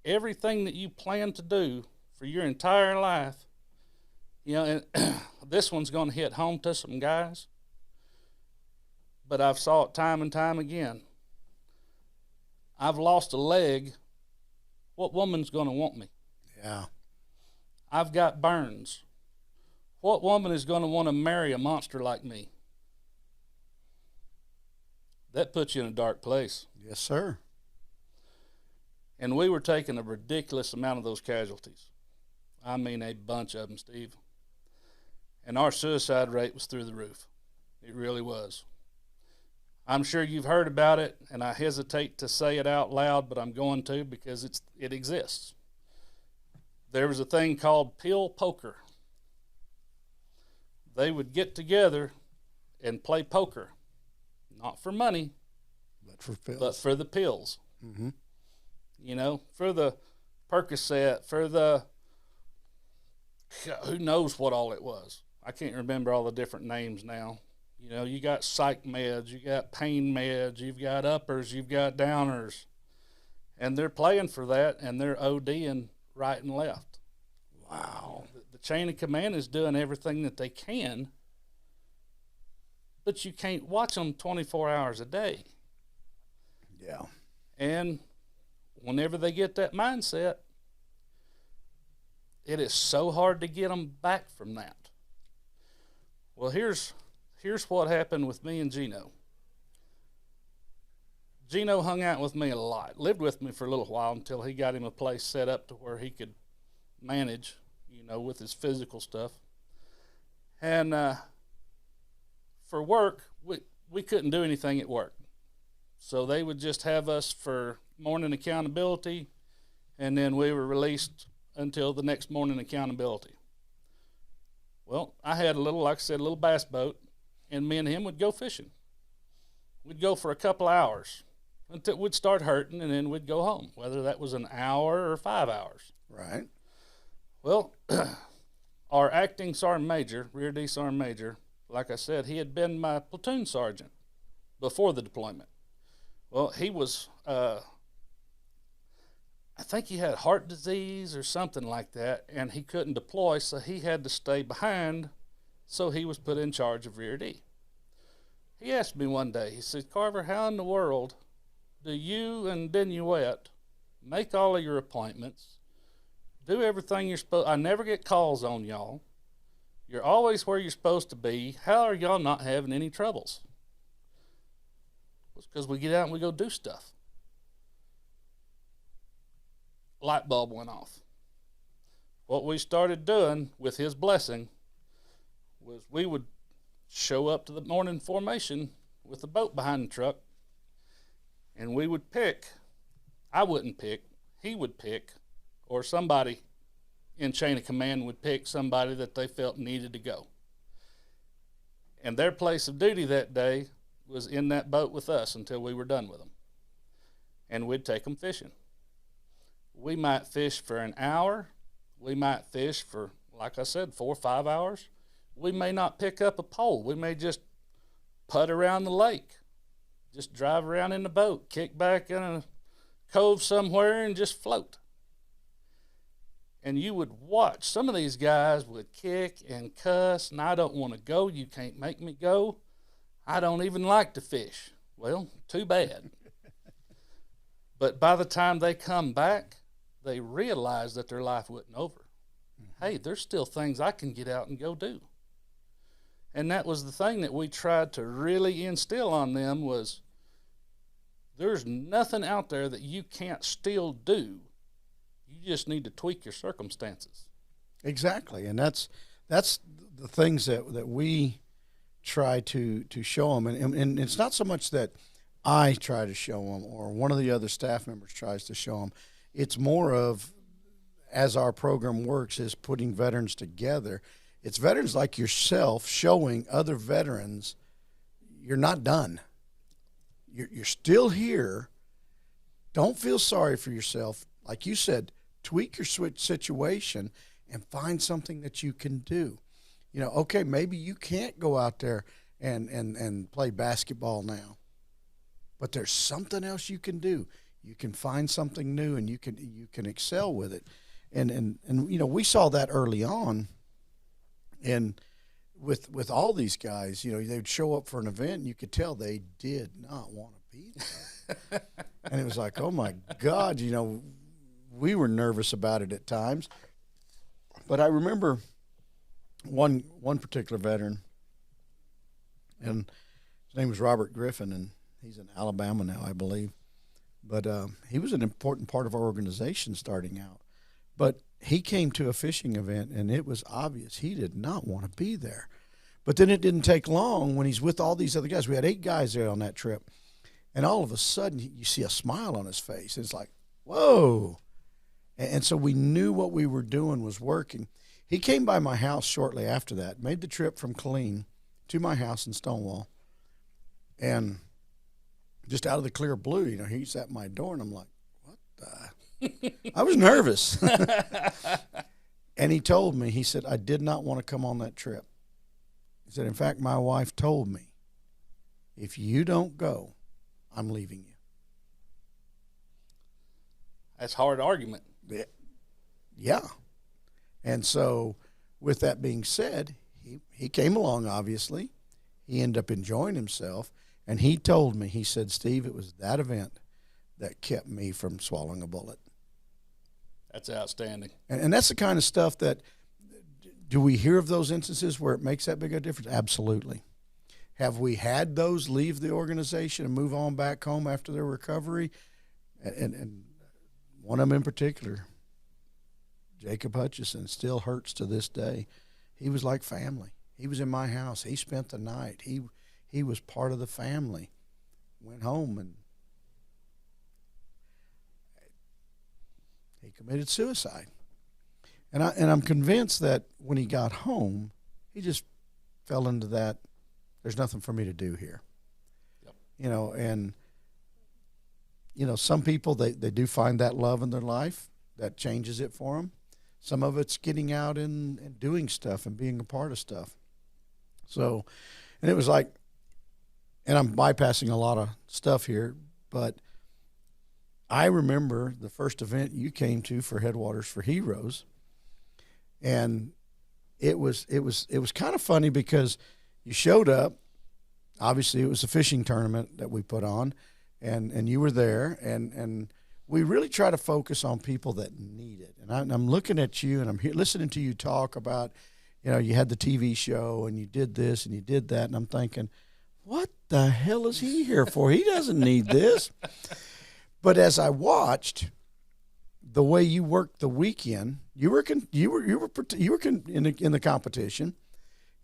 Everything that you plan to do for your entire life, you know, and this one's going to hit home to some guys, but I've saw it time and time again. I've lost a leg. What woman's going to want me? Yeah. I've got burns. What woman is going to want to marry a monster like me? That puts you in a dark place. Yes, sir. And we were taking a ridiculous amount of those casualties. I mean, a bunch of them, Steve. And our suicide rate was through the roof. It really was. I'm sure you've heard about it, and I hesitate to say it out loud, but I'm going to because it exists. There was a thing called pill poker. They would get together and play poker, not for money, but for the pills. Mm-hmm. You know, for the Percocet, for the, who knows what all it was. I can't remember all the different names now. You know, you got psych meds, you got pain meds, you've got uppers, you've got downers. And they're playing for that, and they're ODing right and left. Wow. The chain of command is doing everything that they can, but you can't watch them 24 hours a day. Yeah. And whenever they get that mindset, it is so hard to get them back from that. Well, here's what happened with me and Gino. Gino hung out with me a lot, lived with me for a little while until he got him a place set up to where he could manage, you know, with his physical stuff. And for work, we couldn't do anything at work. So they would just have us for morning accountability, and then we were released until the next morning accountability. Well, I had a little, like I said, a little bass boat, and me and him would go fishing. We'd go for a couple hours until we'd start hurting, and then we'd go home, whether that was an hour or 5 hours. Right. Well, our acting sergeant major, Rear D Sergeant Major, like I said, he had been my platoon sergeant before the deployment. Well, he was, I think he had heart disease or something like that, and he couldn't deploy, so he had to stay behind, so he was put in charge of Rear D. He asked me one day, he said, Carver, how in the world do you and Benuet make all of your appointments, do everything you're supposed? I never get calls on y'all. You're always where you're supposed to be. How are y'all not having any troubles? It's because we get out and we go do stuff. Light bulb went off. What we started doing with his blessing was we would show up to the morning formation with the boat behind the truck, and we would pick. I wouldn't pick. He would pick, or somebody in chain of command would pick somebody that they felt needed to go. And their place of duty that day was in that boat with us until we were done with them. And we'd take them fishing. We might fish for an hour. We might fish for, like I said, 4 or 5 hours. We may not pick up a pole. We may just putt around the lake, just drive around in the boat, kick back in a cove somewhere and just float. And you would watch. Some of these guys would kick and cuss, and I don't want to go. You can't make me go. I don't even like to fish. Well, too bad. But by the time they come back, they realize that their life wasn't over. Hey, there's still things I can get out and go do. And that was the thing that we tried to really instill on them was there's nothing out there that you can't still do. You just need to tweak your circumstances. Exactly, and that's the things that we try to show them, and it's not so much that I try to show them or one of the other staff members tries to show them. It's more of, as our program works, is putting veterans together. It's veterans like yourself showing other veterans you're not done. You're still here. Don't feel sorry for yourself. Like you said, tweak your situation and find something that you can do. You know, okay, maybe you can't go out there and play basketball now, but there's something else you can do. You can find something new, and you can excel with it. And you know, we saw that early on, and with all these guys, you know, they'd show up for an event, and you could tell they did not want to be there. And it was like, oh my God, you know, we were nervous about it at times. But I remember one particular veteran, and his name was Robert Griffin, and he's in Alabama now, I believe. But he was an important part of our organization starting out. But he came to a fishing event, and it was obvious he did not want to be there. But then it didn't take long when he's with all these other guys. We had 8 guys there on that trip. And all of a sudden, you see a smile on his face. It's like, whoa. And so we knew what we were doing was working. He came by my house shortly after that, made the trip from Killeen to my house in Stonewall. And just out of the clear blue, you know, he's at my door, and I'm like, what the? I was nervous. And he told me, he said, I did not want to come on that trip. He said, in fact, my wife told me, if you don't go, I'm leaving you. That's a hard argument. Yeah. And so with that being said, he came along, obviously. He ended up enjoying himself. And he told me, he said, Steve, it was that event that kept me from swallowing a bullet. That's outstanding. And that's the kind of stuff that, do we hear of those instances where it makes that big a difference? Absolutely. Have we had those leave the organization and move on back home after their recovery? And one of them in particular, Jacob Hutchison, still hurts to this day. He was like family. He was in my house. He spent the night. He was part of the family. Went home and he committed suicide. And I'm convinced that when he got home, he just fell into that, there's nothing for me to do here. Yep. You know, and, you know, some people, they do find that love in their life that changes it for them. Some of it's getting out and doing stuff and being a part of stuff. So, and it was like, and I'm bypassing a lot of stuff here, but I remember the first event you came to for Headwaters for Heroes, and it was kind of funny because you showed up obviously it was a fishing tournament that we put on, and you were there, and we really try to focus on people that need it. And I'm looking at you, and I'm listening to you talk about, you had the TV show, and you did this, and you did that, and I'm thinking, what the hell is he here for? He doesn't need this. But as I watched the way you worked the weekend, you were in the competition,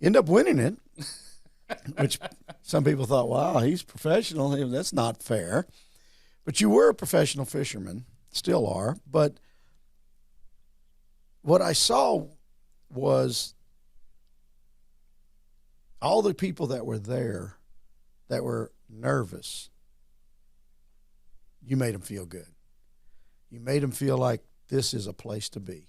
end up winning it, which some people thought, wow, he's professional. That's not fair. But you were a professional fisherman, still are. But what I saw was all the people that were there that were nervous, you made them feel good. You made them feel like this is a place to be.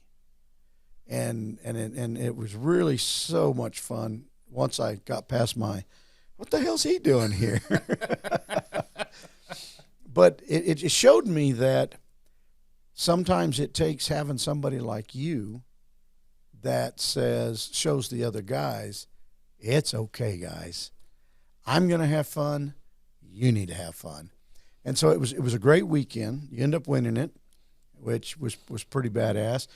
And it was really so much fun once I got past what the hell's he doing here? But it showed me that sometimes it takes having somebody like you that shows the other guys, it's okay, guys. I'm going to have fun. You need to have fun. And so it was a great weekend. You end up winning it, which was pretty badass.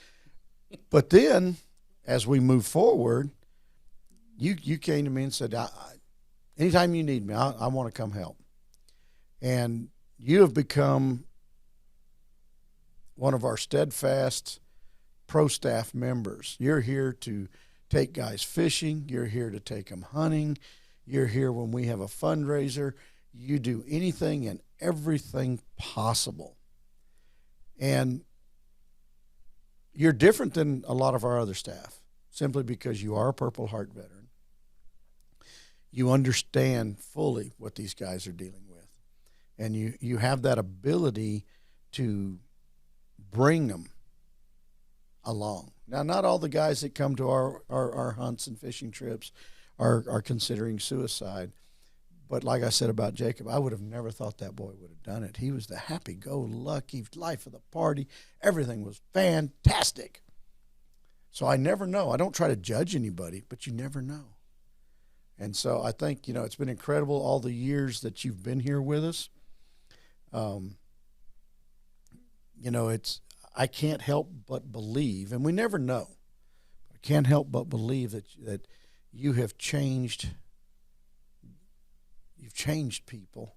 But then, as we move forward, you came to me and said, anytime you need me, I want to come help. And you have become one of our steadfast pro staff members. You're here to take guys fishing. You're here to take them hunting. You're here when we have a fundraiser. You do anything and everything possible. And you're different than a lot of our other staff simply because you are a Purple Heart veteran. You understand fully what these guys are dealing with. And you have that ability to bring them along. Now, not all the guys that come to our hunts and fishing trips are considering suicide. But like I said about Jacob, I would have never thought that boy would have done it. He was the happy-go-lucky life of the party. Everything was fantastic. So I never know. I don't try to judge anybody, but you never know. And so I think, it's been incredible all the years that you've been here with us. I can't help but believe, and we never know, I can't help but believe that you have changed. You've changed people.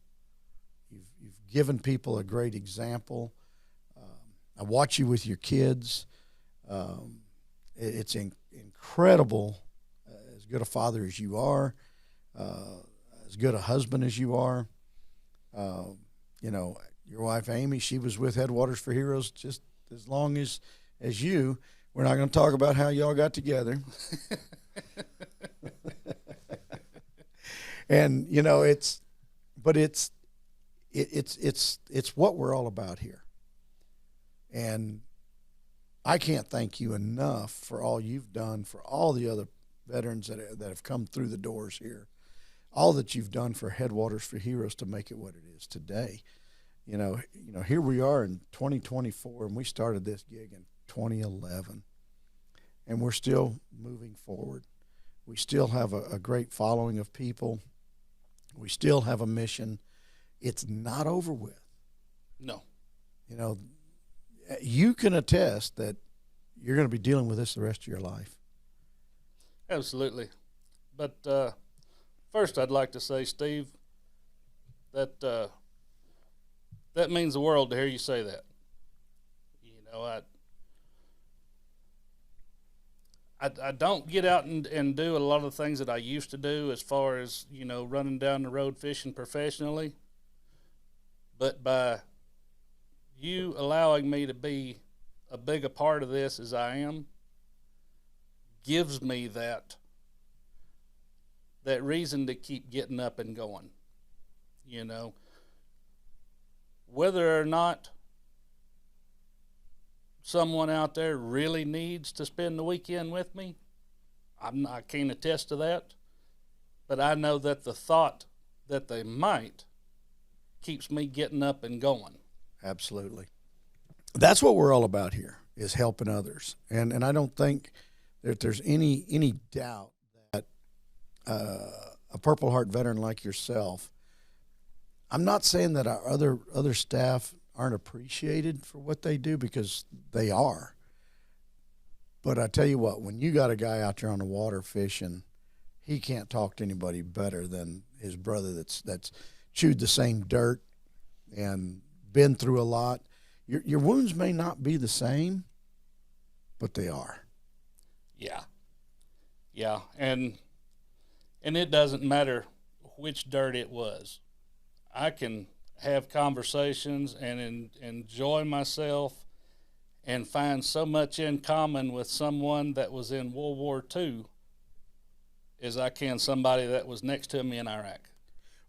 You've given people a great example. I watch you with your kids. It's incredible, as good a father as you are, as good a husband as you are. Your wife Amy, she was with Headwaters for Heroes just as long as you. We're not going to talk about how y'all got together. And it's what we're all about here. And I can't thank you enough for all you've done for all the other veterans that have come through the doors here. All that you've done for Headwaters for Heroes to make it what it is today. Here we are in 2024, and we started this gig in 2011, and we're still moving forward. We still have a great following of people. We still have a mission. It's not over with. No. You can attest that you're going to be dealing with this the rest of your life. Absolutely. But first I'd like to say, Steve, that that means the world to hear you say that. I don't get out and do a lot of the things that I used to do as far as, running down the road fishing professionally. But by you allowing me to be a bigger part of this as I am, gives me that reason to keep getting up and going. Whether or not someone out there really needs to spend the weekend with me, I can't attest to that. But I know that the thought that they might keeps me getting up and going. Absolutely. That's what we're all about here, is helping others. And I don't think that there's any doubt that a Purple Heart veteran like yourself, I'm not saying that our other staff aren't appreciated for what they do, because they are. But I tell you what, when you got a guy out there on the water fishing, he can't talk to anybody better than his brother that's chewed the same dirt and been through a lot. Your wounds may not be the same, but they are. Yeah, and it doesn't matter which dirt it was. I can have conversations and enjoy myself and find so much in common with someone that was in World War II as I can somebody that was next to me in Iraq.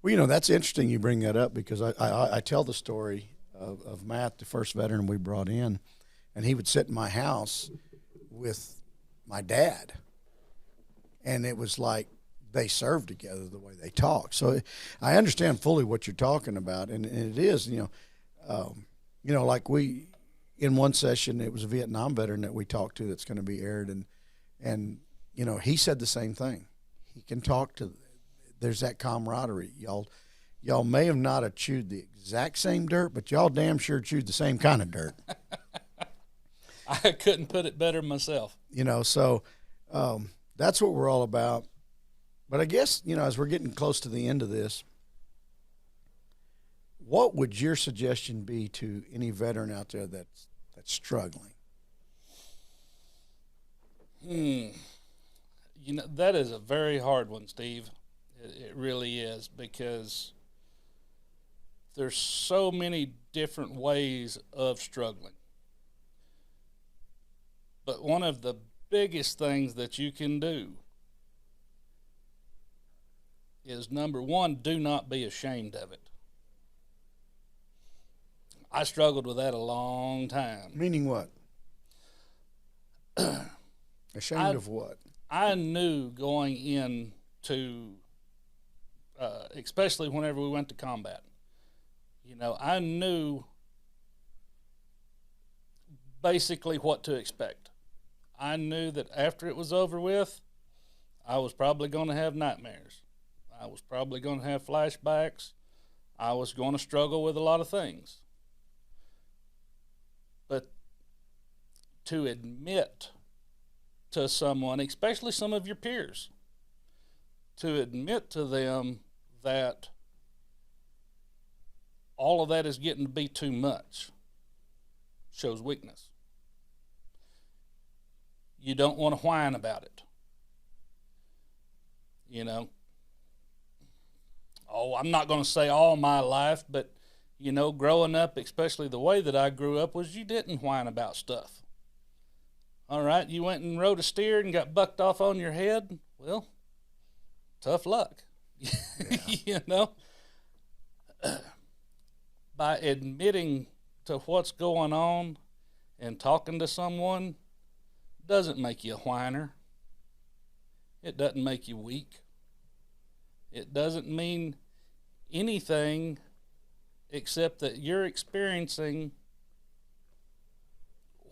Well, that's interesting you bring that up, because I tell the story of Matt, the first veteran we brought in, and he would sit in my house with my dad, and it was like they served together the way they talk. So I understand fully what you're talking about, and it is, like we, in one session, it was a Vietnam veteran that we talked to that's going to be aired, and he said the same thing. He can talk to. There's that camaraderie. Y'all may have not have chewed the exact same dirt, but y'all damn sure chewed the same kind of dirt. I couldn't put it better myself. So that's what we're all about. But I guess, as we're getting close to the end of this, what would your suggestion be to any veteran out there that's struggling? That is a very hard one, Steve. It really is, because there's so many different ways of struggling. But one of the biggest things that you can do is, number one, do not be ashamed of it. I struggled with that a long time. Meaning what? Ashamed of what? I knew going into, especially whenever we went to combat, I knew basically what to expect. I knew that after it was over with, I was probably going to have nightmares. I was probably going to have flashbacks. I was going to struggle with a lot of things. But to admit to someone, especially some of your peers, to admit to them that all of that is getting to be too much shows weakness. You don't want to whine about it. I'm not going to say all my life, but, growing up, especially the way that I grew up, was you didn't whine about stuff. All right, you went and rode a steer and got bucked off on your head. Well, tough luck. Yeah. By admitting to what's going on and talking to someone doesn't make you a whiner. It doesn't make you weak. It doesn't mean anything except that you're experiencing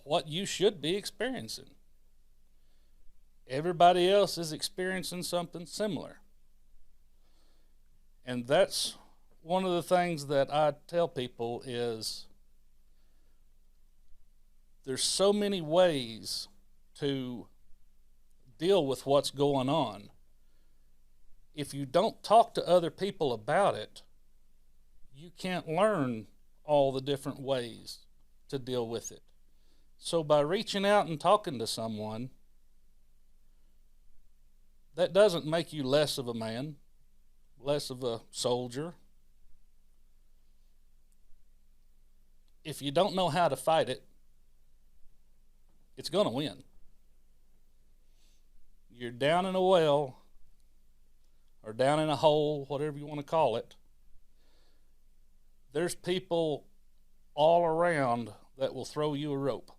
what you should be experiencing. Everybody else is experiencing something similar. And that's one of the things that I tell people is there's so many ways to deal with what's going on. If you don't talk to other people about it, you can't learn all the different ways to deal with it. So by reaching out and talking to someone, that doesn't make you less of a man, less of a soldier. If you don't know how to fight it, it's going to win. You're down in a well or down in a hole, whatever you want to call it. There's people all around that will throw you a rope.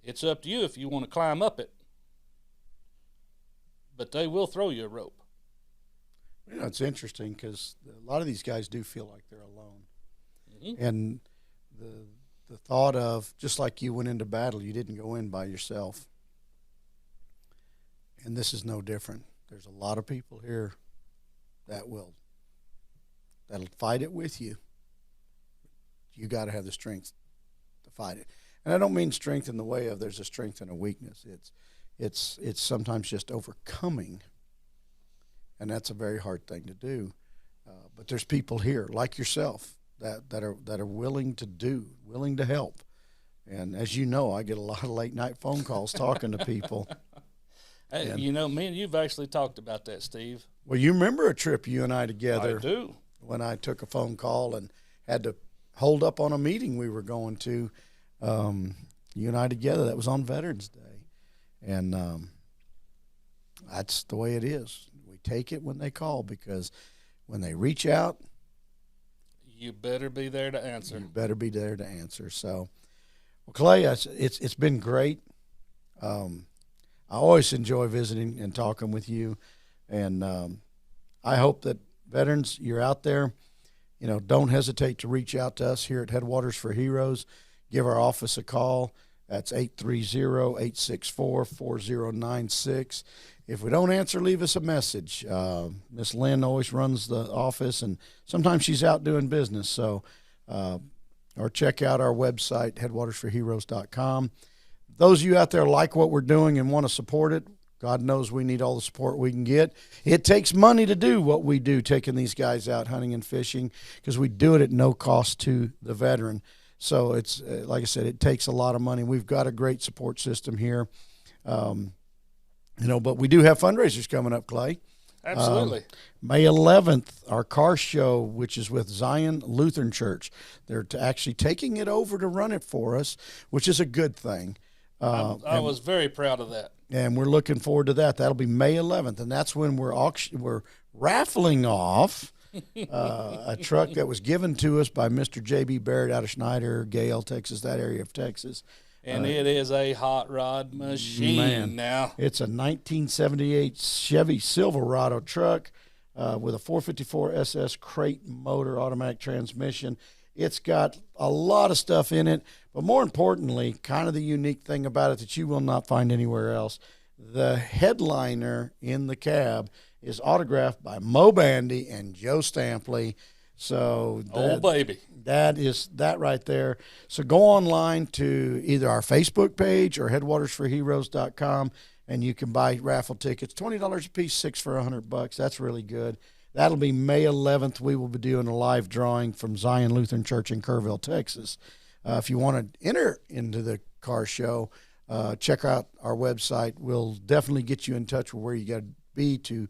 It's up to you if you want to climb up it. But they will throw you a rope. It's interesting because a lot of these guys do feel like they're alone. Mm-hmm. And the thought of, just like you went into battle, you didn't go in by yourself. And this is no different. there's a lot of people here that'll fight it with you. You got to have the strength to fight it. And I don't mean strength in the way of there's a strength and a weakness. It's sometimes just overcoming, and that's a very hard thing to do. But there's people here like yourself that are willing to help. And as you know, I get a lot of late night phone calls talking to people. Hey, me and you've actually talked about that, Steve. Well, you remember a trip you and I together? I do. When I took a phone call and had to hold up on a meeting we were going to, you and I together. That was on Veterans Day, and that's the way it is. We take it when they call, because when they reach out, you better be there to answer. You better be there to answer. So, well, Clay, it's been great. I always enjoy visiting and talking with you, and I hope that veterans, you're out there, don't hesitate to reach out to us here at Headwaters for Heroes. Give our office a call. That's 830-864-4096. If we don't answer, leave us a message. Miss Lynn always runs the office, and sometimes she's out doing business. So, or check out our website, headwatersforheroes.com. Those of you out there like what we're doing and want to support it, God knows we need all the support we can get. It takes money to do what we do, taking these guys out hunting and fishing, because we do it at no cost to the veteran. So it's, like I said, it takes a lot of money. We've got a great support system here. But we do have fundraisers coming up, Clay. Absolutely. May 11th, our car show, which is with Zion Lutheran Church. They're actually taking it over to run it for us, which is a good thing. I was very proud of that. And we're looking forward to that. That'll be May 11th, and that's when we're raffling off a truck that was given to us by Mr. J.B. Barrett out of Schneider, Gale, Texas, that area of Texas. And it is a hot rod machine now. It's a 1978 Chevy Silverado truck with a 454 SS crate motor, automatic transmission. It's got a lot of stuff in it, but more importantly, kind of the unique thing about it that you will not find anywhere else, the headliner in the cab is autographed by Mo Bandy and Joe Stampley. So that is that right there. So go online to either our Facebook page or headwatersforheroes.com, and you can buy raffle tickets, $20 a piece, 6 for $100. That's really good. That'll be May 11th. We will be doing a live drawing from Zion Lutheran Church in Kerrville, Texas. If you want to enter into the car show, check out our website. We'll definitely get you in touch with where you got to be to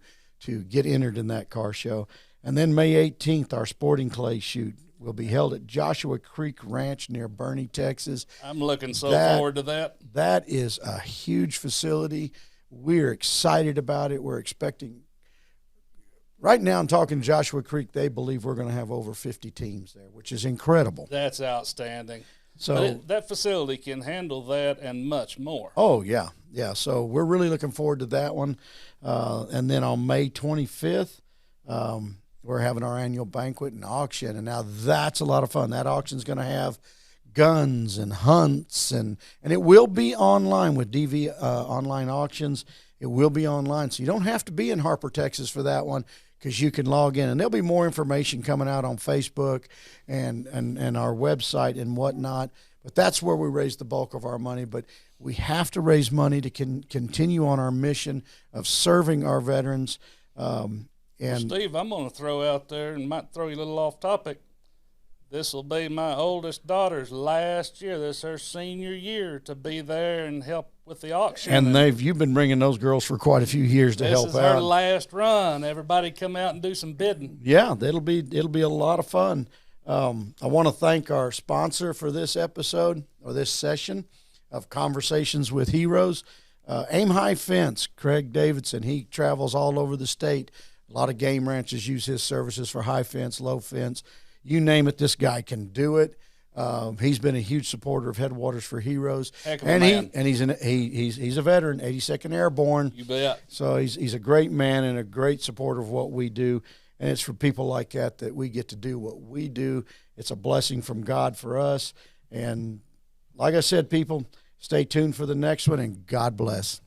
get entered in that car show. And then May 18th, our sporting clay shoot will be held at Joshua Creek Ranch near Bernie, Texas. I'm looking forward to that. That is a huge facility. We're excited about it. We're expecting – right now, I'm talking Joshua Creek, they believe we're going to have over 50 teams there, which is incredible. That's outstanding. So that facility can handle that and much more. Oh, yeah. Yeah, so we're really looking forward to that one. And then on May 25th, we're having our annual banquet and auction, and now that's a lot of fun. That auction's going to have guns and hunts, and it will be online with DV online auctions. It will be online, so you don't have to be in Harper, Texas for that one, because you can log in, and there'll be more information coming out on Facebook and our website and whatnot. But that's where we raise the bulk of our money. But we have to raise money to continue on our mission of serving our veterans. Steve, I'm going to throw out there, and might throw you a little off topic. This will be my oldest daughter's last year. This is her senior year to be there and help with the auction. And you've been bringing those girls for quite a few years to help out. This is her last run. Everybody come out and do some bidding. Yeah, it'll be a lot of fun. I want to thank our sponsor for this episode or this session of Conversations with Heroes, Aim High Fence, Craig Davidson. He travels all over the state. A lot of game ranches use his services for high fence, low fence. You name it, this guy can do it. He's been a huge supporter of Headwaters for Heroes. Heck of a man. He's a veteran, 82nd Airborne. You bet. So he's a great man and a great supporter of what we do. And it's for people like that we get to do what we do. It's a blessing from God for us. And like I said, people, stay tuned for the next one, and God bless.